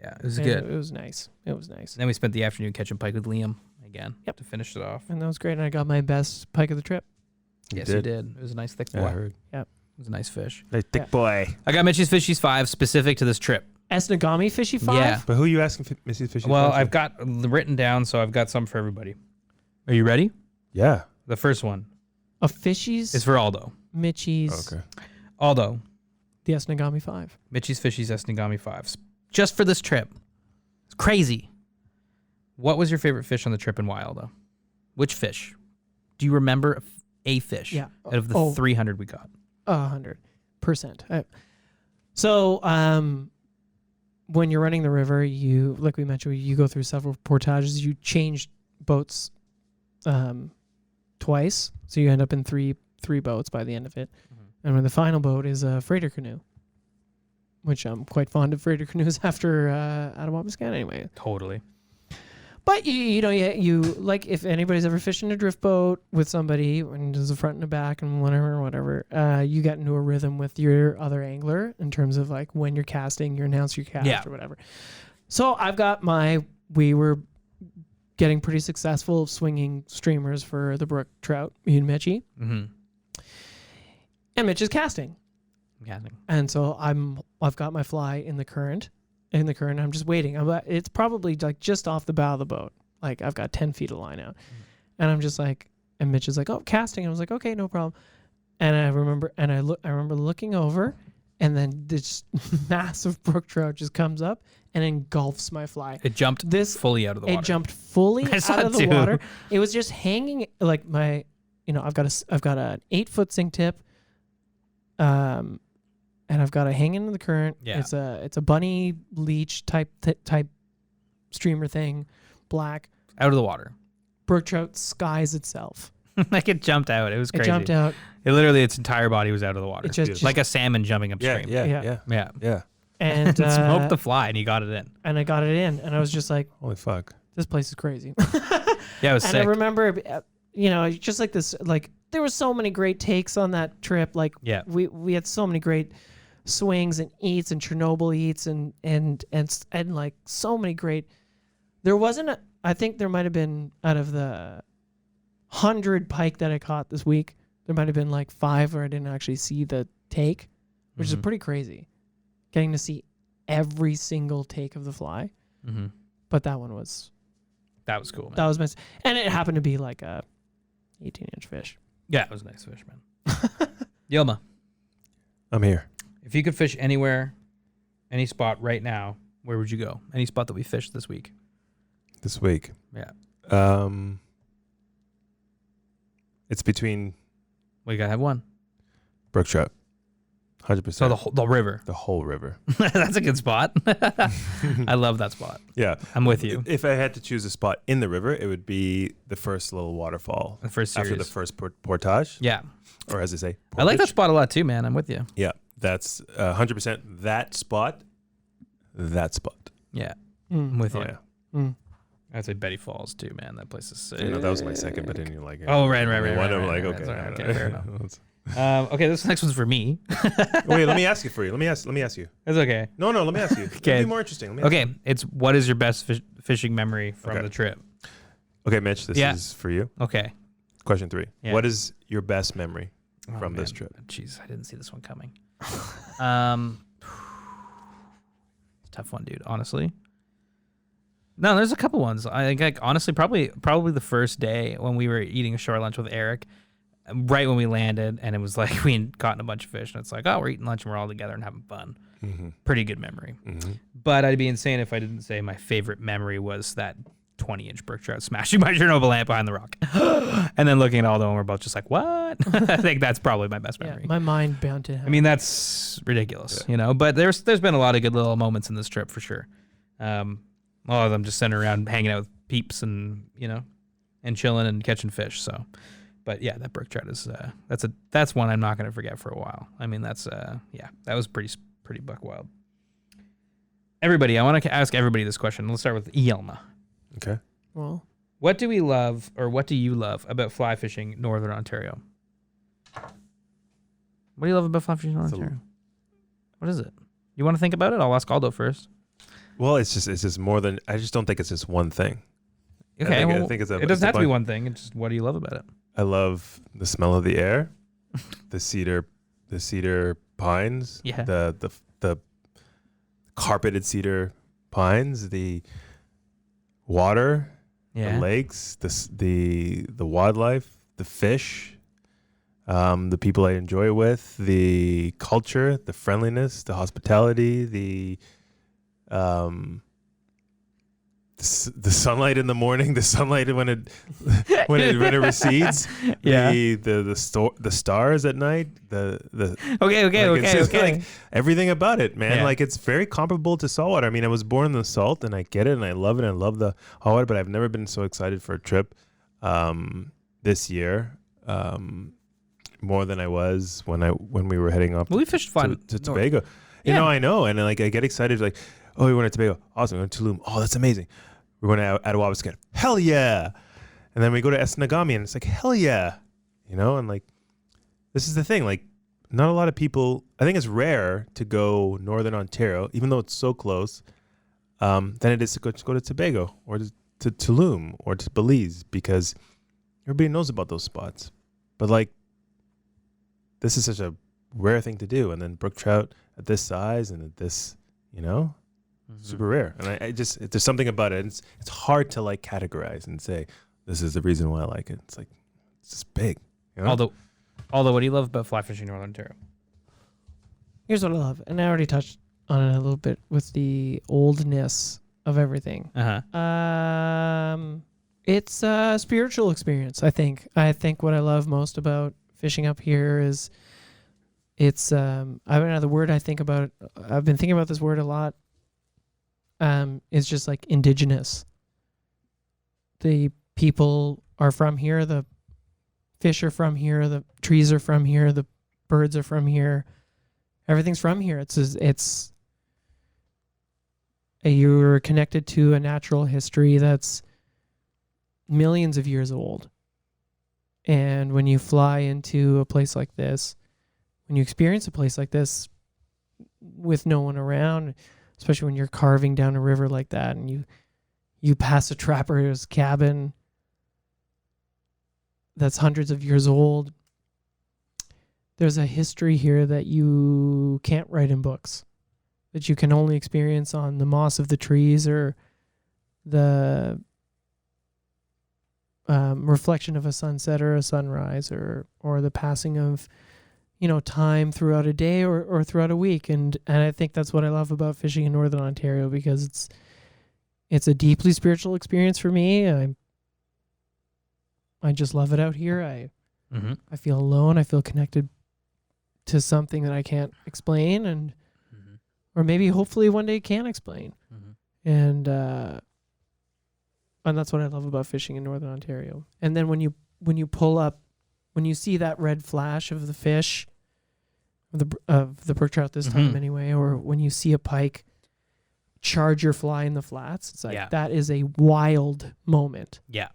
Yeah, it was And good. It was nice. It was nice. And then we spent the afternoon catching pike with Liam again. Yep. To finish it off. And that was great. And I got my best pike of the trip. Yes, you did. It was a nice thick boy. Yeah, I heard. It was a nice fish. Hey, thick boy. I got Mitchie's Fishies 5 specific to this trip. Esnagami fishy 5? Yeah. But who are you asking, Mrs. Fishy? Well, for? I've got written down, so I've got some for everybody. Are you ready? Yeah. The first one A fishies, is for Aldo. Mitchie's, Okay. Aldo, the Esnagami 5. Mitchie's Fishies Esnagami 5s. Just for this trip. It's crazy. What was your favorite fish on the trip and why, Aldo? Which fish? Do you remember a fish out of the 300 we got? 100%. So, when you're running the river, you, like we mentioned, you go through several portages. You change boats twice, so you end up in three boats by the end of it. Mm-hmm. And when the final boat is a freighter canoe, which I'm quite fond of freighter canoes after Attawapiscan anyway. Totally. But you like, if anybody's ever fishing a drift boat with somebody and there's a front and a back and whatever, you get into a rhythm with your other angler in terms of like when you're casting, you announce your cast or whatever. So I've got we were getting pretty successful swinging streamers for the Brook Trout, me and Mitchie. Mm-hmm. And Mitch is casting. And so I've got my fly in the current. I'm just waiting. It's probably like just off the bow of the boat. Like I've got 10 feet of line out. And I'm just like, and Mitch is like, oh, casting. I was like, okay, no problem. And I remember looking over, and then this massive brook trout just comes up and engulfs my fly. It jumped fully out of the water. It jumped fully out of the water. It was just hanging like I've got an 8-foot sink tip. And I've got it hanging in the current. Yeah. It's a bunny leech type streamer thing, black. Out of the water. Brook trout skies itself. Like it jumped out. It was crazy. It jumped out. It literally, its entire body was out of the water. It just like a salmon jumping upstream. Yeah. And smoked the fly, and he got it in. And I got it in, and I was just like, holy fuck, this place is crazy. Yeah, it was and sick. I remember, just like this, like there were so many great takes on that trip. Like we had so many great swings and eats and Chernobyl eats and like so many great. There wasn't I think there might have been, out of the 100 pike that I caught this week, there might have been like 5 where I didn't actually see the take, which is pretty crazy. Getting to see every single take of the fly. Mm-hmm. But that was cool, man. That was and it happened to be like a 18-inch fish. Yeah, it was a nice fish, man. Yilma, I'm here. If you could fish anywhere, any spot right now, where would you go? Any spot that we fished this week? This week? Yeah. It's between... Well, you got to have one. Brook Trout. 100%. So the river. The whole river. That's a good spot. I love that spot. Yeah. I'm with you. If I had to choose a spot in the river, it would be the first little waterfall. The first series. After the first portage. Yeah. Or as they say, portage. I like that spot a lot too, man. I'm with you. Yeah. That's 100% that spot. Yeah. I'm with you. Yeah. I'd say Betty Falls too, man. That place is sick. That was my second, but then you're like... Oh, right. I'm like, okay. Fair enough. Okay, this next one's for me. Wait, let me ask it for you. Let me ask you. It's okay. No, let me ask you. Okay. It'll be more interesting. Okay, it's what is your best fishing memory from the trip? Okay, Mitch, this is for you. Okay. Question 3. Yeah. What is your best memory from this trip? Jeez, I didn't see this one coming. Tough one, dude, honestly. No, there's a couple ones. I think, honestly, probably the first day when we were eating a shore lunch with Eric, right when we landed, and it was like we had gotten a bunch of fish, and it's like, oh, we're eating lunch and we're all together and having fun. Mm-hmm. Pretty good memory. Mm-hmm. But I'd be insane if I didn't say my favorite memory was that 20-inch brook trout smashing my Chernobyl lamp behind the rock. And then looking at Aldo, and we're both just like, what? I think that's probably my best memory. My mind bound to him. I mean, that's ridiculous, But there's been a lot of good little moments in this trip for sure. A lot of them just sitting around hanging out with peeps and, and chilling and catching fish. So, but yeah, that brook trout is, that's one I'm not going to forget for a while. I mean, that was pretty buck wild. Everybody, I want to ask everybody this question. Let's start with Yelma. Okay. Well, what do we love, or what do you love about fly fishing Northern Ontario? What do you love about fly fishing Northern Ontario? What is it? You want to think about it? I'll ask Aldo first. Well, it's just more than, I just don't think it's just one thing. Okay, I think it doesn't have to be one thing. It's just, what do you love about it? I love the smell of the air, the cedar pines, the carpeted cedar pines, the water, Yeah. the lakes, the wildlife, the fish, the people I enjoy with, the culture, the friendliness, the hospitality, the sunlight in the morning, the sunlight when it when it recedes, Yeah. the stars at night, the Okay. like everything about it, man. Yeah. Like it's very comparable to saltwater. I mean, I was born in the salt, and I get it, and I love it, and I love the hot water. But I've never been so excited for a trip this year, more than I was when we were heading up Well, we fished fun to Tobago. Yeah. You know, I know, and like I get excited, like, oh, we went to Tobago, awesome. We went to Tulum, oh, that's amazing. We went to Attawabascan, hell yeah. And then we go to Esnagami, and it's like, hell yeah, you know. And like, this is the thing, like, not a lot of people. I think it's rare to go Northern Ontario, even though it's so close, than it is to go to Tobago or to Tulum or to Belize, because everybody knows about those spots. But like, this is such a rare thing to do, and then brook trout at this size and at this, you know, super rare. And I just, there's something about it. It's hard to like categorize and say this is the reason why I like it. It's like, it's just big. You know? Although, what do you love about fly fishing in Northern Ontario? Here's what I love, and I already touched on it a little bit with the oldness of everything. It's a spiritual experience. I think what I love most about fishing up here is it's I have another word I think about. I've been thinking about this word a lot. It's just like indigenous. The people are from here. The fish are from here. The trees are from here. The birds are from here. Everything's from here. You're connected to a natural history that's millions of years old. And when you fly into a place like this, when you experience a place like this with no one around, especially when you're carving down a river like that and you pass a trapper's cabin that's hundreds of years old, there's a history here that you can't write in books, that you can only experience on the moss of the trees or the reflection of a sunset or a sunrise or the passing of, time throughout a day or throughout a week. And I think that's what I love about fishing in Northern Ontario, because it's a deeply spiritual experience for me. I just love it out here. I feel alone. I feel connected to something that I can't explain and or maybe hopefully one day can explain. And that's what I love about fishing in Northern Ontario. And then when you pull up, when you see that red flash of the fish, of the brook trout this time anyway, or when you see a pike charge your fly in the flats, it's like that is a wild moment. Yeah,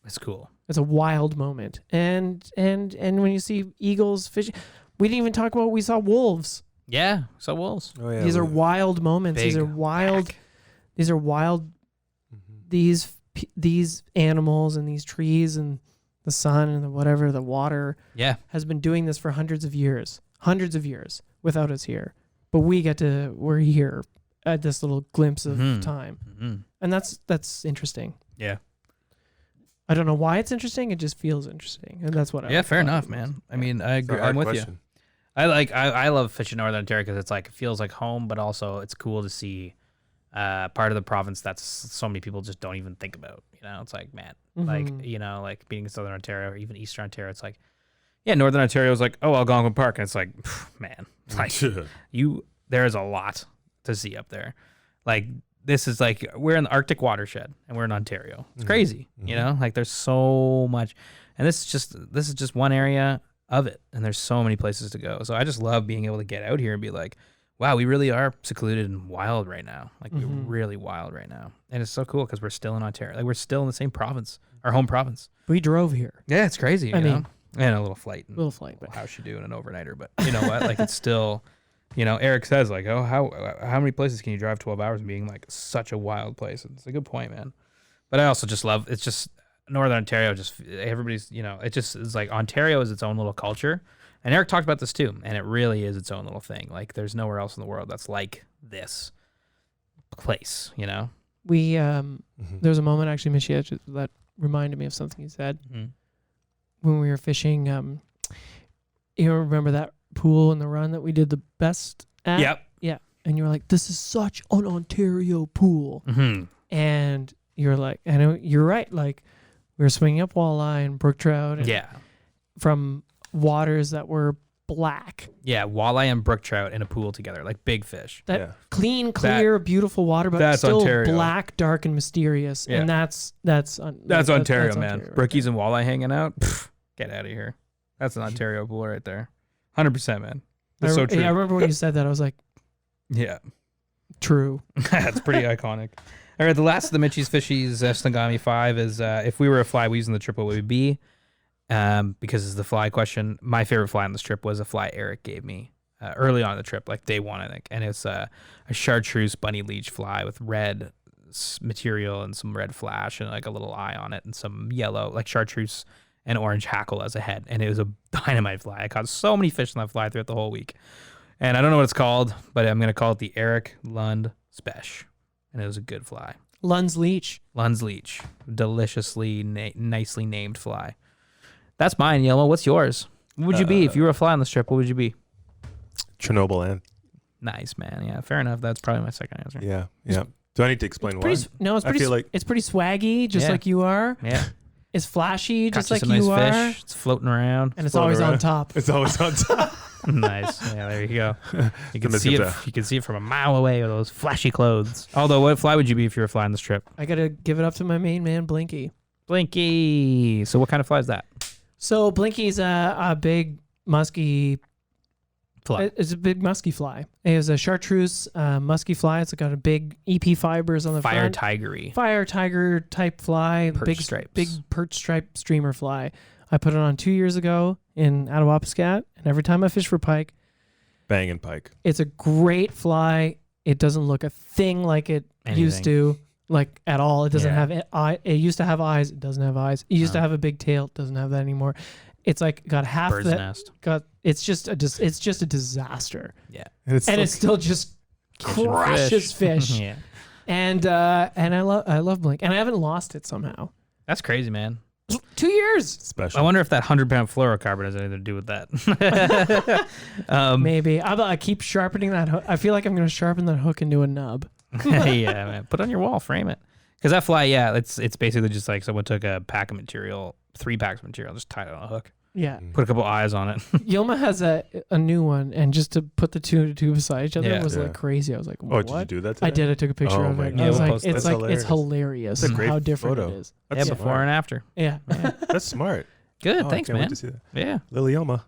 it's cool. It's a wild moment. And when you see eagles fishing, we didn't even talk about, we saw wolves. Yeah, saw wolves. Oh, yeah, these are wild moments. These are wild. Pack. These are wild. These animals and these trees and the sun and the water has been doing this for hundreds of years without us here. But we're here at this little glimpse of time. And that's interesting. Yeah. I don't know why it's interesting. It just feels interesting. And that's what I fair enough, man. I mean, I agree. I'm with you. I love fishing Northern Ontario because it's like, it feels like home, but also it's cool to see part of the province that's so many people just don't even think about. It's like, man, like being in Southern Ontario or even Eastern Ontario, it's like, Northern Ontario is like, oh, Algonquin Park, and it's like, man, like there is a lot to see up there. Like, this is like, we're in the Arctic watershed and we're in Ontario. It's crazy, like there's so much, and this is just one area of it, and there's so many places to go. So I just love being able to get out here and be like, wow, we really are secluded and wild right now. Like, we're really wild right now. And it's so cool because we're still in Ontario. Like, we're still in the same province, our home province. We drove here. Yeah, it's crazy. I mean, and a little flight. But how she doing an overnighter? But you know what? Like, it's still, Eric says, like, oh, how many places can you drive 12 hours and being like such a wild place? It's a good point, man. But I also just love, it's just Northern Ontario, just everybody's, it just is like Ontario is its own little culture. And Eric talked about this too, and it really is its own little thing. Like, there's nowhere else in the world that's like this. place, you know? We there was a moment actually, Michi, that reminded me of something you said when we were fishing. You remember that pool in the run that we did the best at? Yep. Yeah. And you were like, "This is such an Ontario pool," and you're like, "I know you're right." Like we were swinging up walleye and brook trout, and from waters that were black. Yeah, walleye and brook trout in a pool together, like big fish. That clean, clear, beautiful water, but that's still Ontario. Black, dark, and mysterious. Yeah. And that's Ontario, man. Right Brookies there. and walleye hanging out. Pff, get out of here. That's an Ontario pool right there. 100%, man. That's so true. Yeah, I remember when you said that. I was like, yeah. True. That's pretty iconic. All right, the last of the Mitchie's Fishies Esnagami 5 is if we were a fly, we using the trip, what would we be? Because it's the fly question. My favorite fly on this trip was a fly Eric gave me early on in the trip, like day one, I think. And it's a chartreuse bunny leech fly with red material and some red flash and like a little eye on it and some yellow, like chartreuse and orange hackle as a head. And it was a dynamite fly. I caught so many fish on that fly throughout the whole week. And I don't know what it's called, but I'm going to call it the Eric Lund Spesh. And it was a good fly. Lund's leech. Lund's leech. Deliciously, nicely named fly. That's mine, Yellow. What's yours? What would you be if you were a fly on this trip? What would you be? Chernobyl and. Nice, man. Yeah, fair enough. That's probably my second answer. Yeah. Do I need to explain why? It's pretty swaggy, just Yeah. like you are. Yeah. It's flashy, just Catches like some you nice are. fish. It's floating around. And it's always on top. It's always on top. Nice. Yeah, there you go. You can The see it. misconception. You can see it from a mile away with those flashy clothes. Although, what fly would you be if you were flying this trip? I got to give it up to my main man, Blinky. Blinky. So, what kind of fly is that? So Blinky's a big musky Fly. It's a big musky fly. It is a chartreuse musky fly. It's got a big EP fibers on the Fire front. tigery. Fire tiger type fly. Perch stripes. Big perch stripe streamer fly. I put it on 2 years ago in Attawapiskat, and every time I fish for pike, Banging pike. it's a great fly. It doesn't look a thing like it used to, like at all. It doesn't have it used to have eyes. It doesn't have eyes. It used to have a big tail. It doesn't have that anymore. It's like got half Bird's that. nest. It's just a disaster. Yeah. And It still just Catching crushes fish. Yeah. And I love Blink, and I haven't lost it somehow. That's crazy, man. 2 years. special. I wonder if that 100-pound fluorocarbon has anything to do with that. Maybe. I keep sharpening that hook. I feel like I'm going to sharpen that hook into a nub. Yeah, man. Put it on your wall, frame it. Because that fly, it's basically just like someone took a pack of material, 3 packs of material, just tied it on a hook. Yeah. Put a couple eyes on it. Yilma has a new one, and just to put the two beside each other Yeah. was like crazy. I was like, Oh, what? did you do that today? I did. I took a picture Oh of my it. God. I was Yeah, we'll like, post that. it's That's like it's hilarious That's a great how different photo. it is. That's Yeah, before and after. Yeah. yeah. That's smart. Good, Oh, thanks, I can't man. Wait to see that. Yeah. Lily Elma.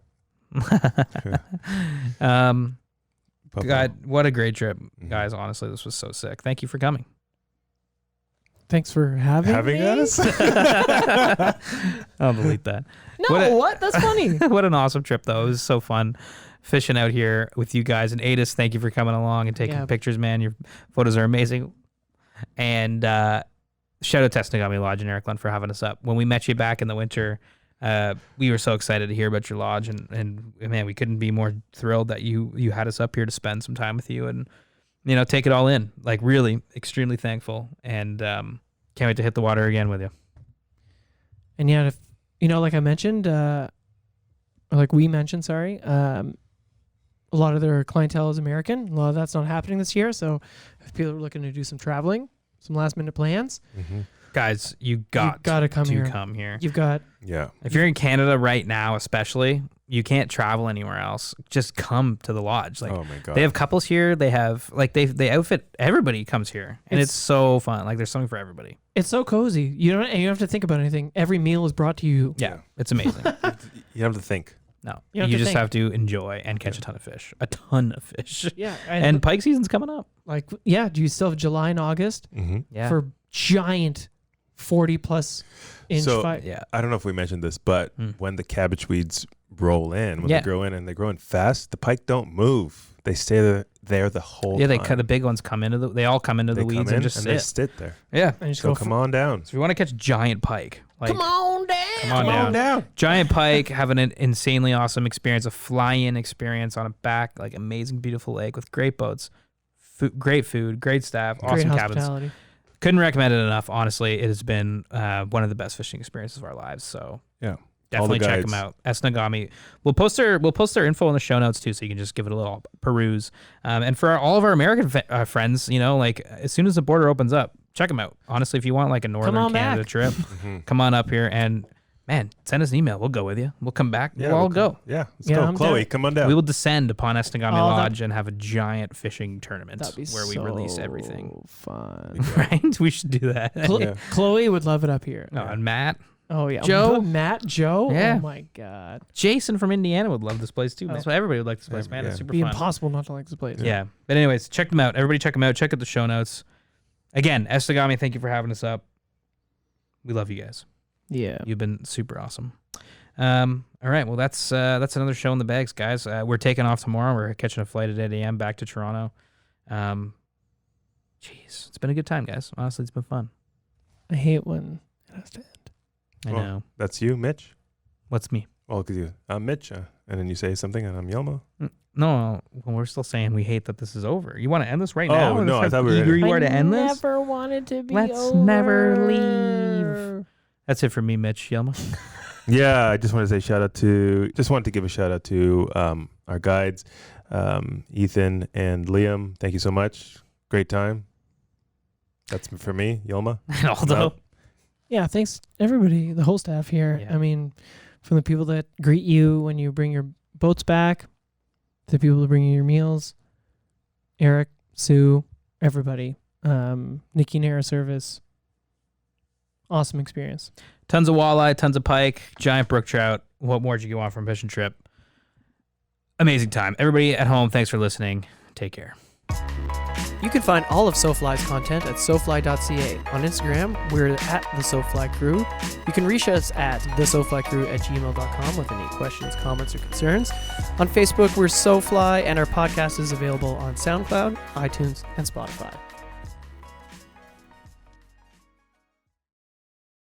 God, what a great trip, Mm-hmm. guys. Honestly, this was so sick. Thank you for coming. Thanks for having me. us? I'll delete that. No, what? That's funny. What an awesome trip, though. It was so fun fishing out here with you guys. And Adis, thank you for coming along and taking pictures, man. Your photos are amazing. And shout out to Esnagami Lodge and Eric Lund for having us up. When we met you back in the winter, we were so excited to hear about your lodge. And man, we couldn't be more thrilled that you had us up here to spend some time with you and, take it all in. Like, really extremely thankful. And can't wait to hit the water again with you. And yeah, if like I mentioned, or like we mentioned, sorry, a lot of their clientele is American. A lot of that's not happening this year. So if people are looking to do some traveling, some last minute plans, Guys, you got to come here. Come here. You've got If you're in Canada right now, especially, you can't travel anywhere else. Just come to the lodge. Like, oh my God. they have couples here. They have they outfit. Everybody comes here, and it's so fun. Like, there's something for everybody. It's so cozy. You don't have to think about anything. Every meal is brought to you. Yeah, it's amazing. You don't have to think. No, You you, don't have to just think. have to enjoy and catch a ton of fish. A ton of fish. Yeah. And pike season's coming up. like, yeah, do you still have July and August Yeah. for giant 40+ inch So, fight? Yeah. I don't know if we mentioned this, but when the cabbage weeds roll in, when Yeah. they grow in and they grow in fast, the pike don't move. They stay there the whole Yeah, time. the big ones come into they all come into They the come weeds in and just they sit. sit there. Yeah. And you just So go come on down. So if you want to catch giant pike, like, come on down. Come on down. Giant pike, have an insanely awesome experience, a fly-in experience on a back, like amazing, beautiful lake with great boats. great food, great staff, Great awesome cabins. hospitality. Couldn't recommend it enough. Honestly, it has been one of the best fishing experiences of our lives. So Yeah. definitely check guides. them out. Esnagami. We'll post their info in the show notes too, so you can just give it a little peruse. And for all of our American friends, like as soon as the border opens up, check them out. Honestly, if you want like a northern on Canada back. trip, come on up here and man, send us an email. We'll go with you. We'll come back. Yeah, we'll all go. Yeah, let's Yeah, go. I'm Chloe, down. come on down. We will descend upon Esnagami Oh, Lodge and have a giant fishing tournament That'd be where we release everything. Fun. Right? We should do that. Yeah. Chloe would love it up here. Oh, and Matt. Oh yeah, Joe? Matt, Joe. Yeah. Oh my God, Jason from Indiana would love this place too. Oh. So everybody would like this place, man. Yeah. It's super be fun. impossible not to like this place. Yeah. But anyways, check them out. Everybody check them out. Check out the show notes. Again, Esnagami, thank you for having us up. We love you guys. Yeah. You've been super awesome. All right. Well, that's another show in the bags, guys. We're taking off tomorrow. We're catching a flight at 8 a.m. back to Toronto. Jeez, it's been a good time, guys. Honestly, it's been fun. I hate when it has to end. I Well, know. That's you, Mitch. What's me? Well, because I'm Mitch, and then you say something, and I'm Yelma. No, well, we're still saying we hate that this is over. You want to end this right Oh, now? no, I That's how thought we were eager you I are to end this. never wanted to be Let's over. never leave. That's it for me, Mitch. Yelma. Yeah, I just want to say wanted to give a shout out to our guides, Ethan and Liam. Thank you so much. Great time. That's for me, Yelma. And Aldo. No. Yeah, thanks everybody, the whole staff here. Yeah. I mean, from the people that greet you when you bring your boats back, to the people that bring you your meals, Eric, Sue, everybody, Nikki Nara Service. Awesome experience. Tons of walleye, tons of pike, giant brook trout. What more did you want from a fishing trip? Amazing time. Everybody at home, thanks for listening. Take care. You can find all of SoFly's content at SoFly.ca. On Instagram, we're at the SoFly Crew. You can reach us at thesoflycrew@gmail.com with any questions, comments, or concerns. On Facebook, we're SoFly, and our podcast is available on SoundCloud, iTunes, and Spotify.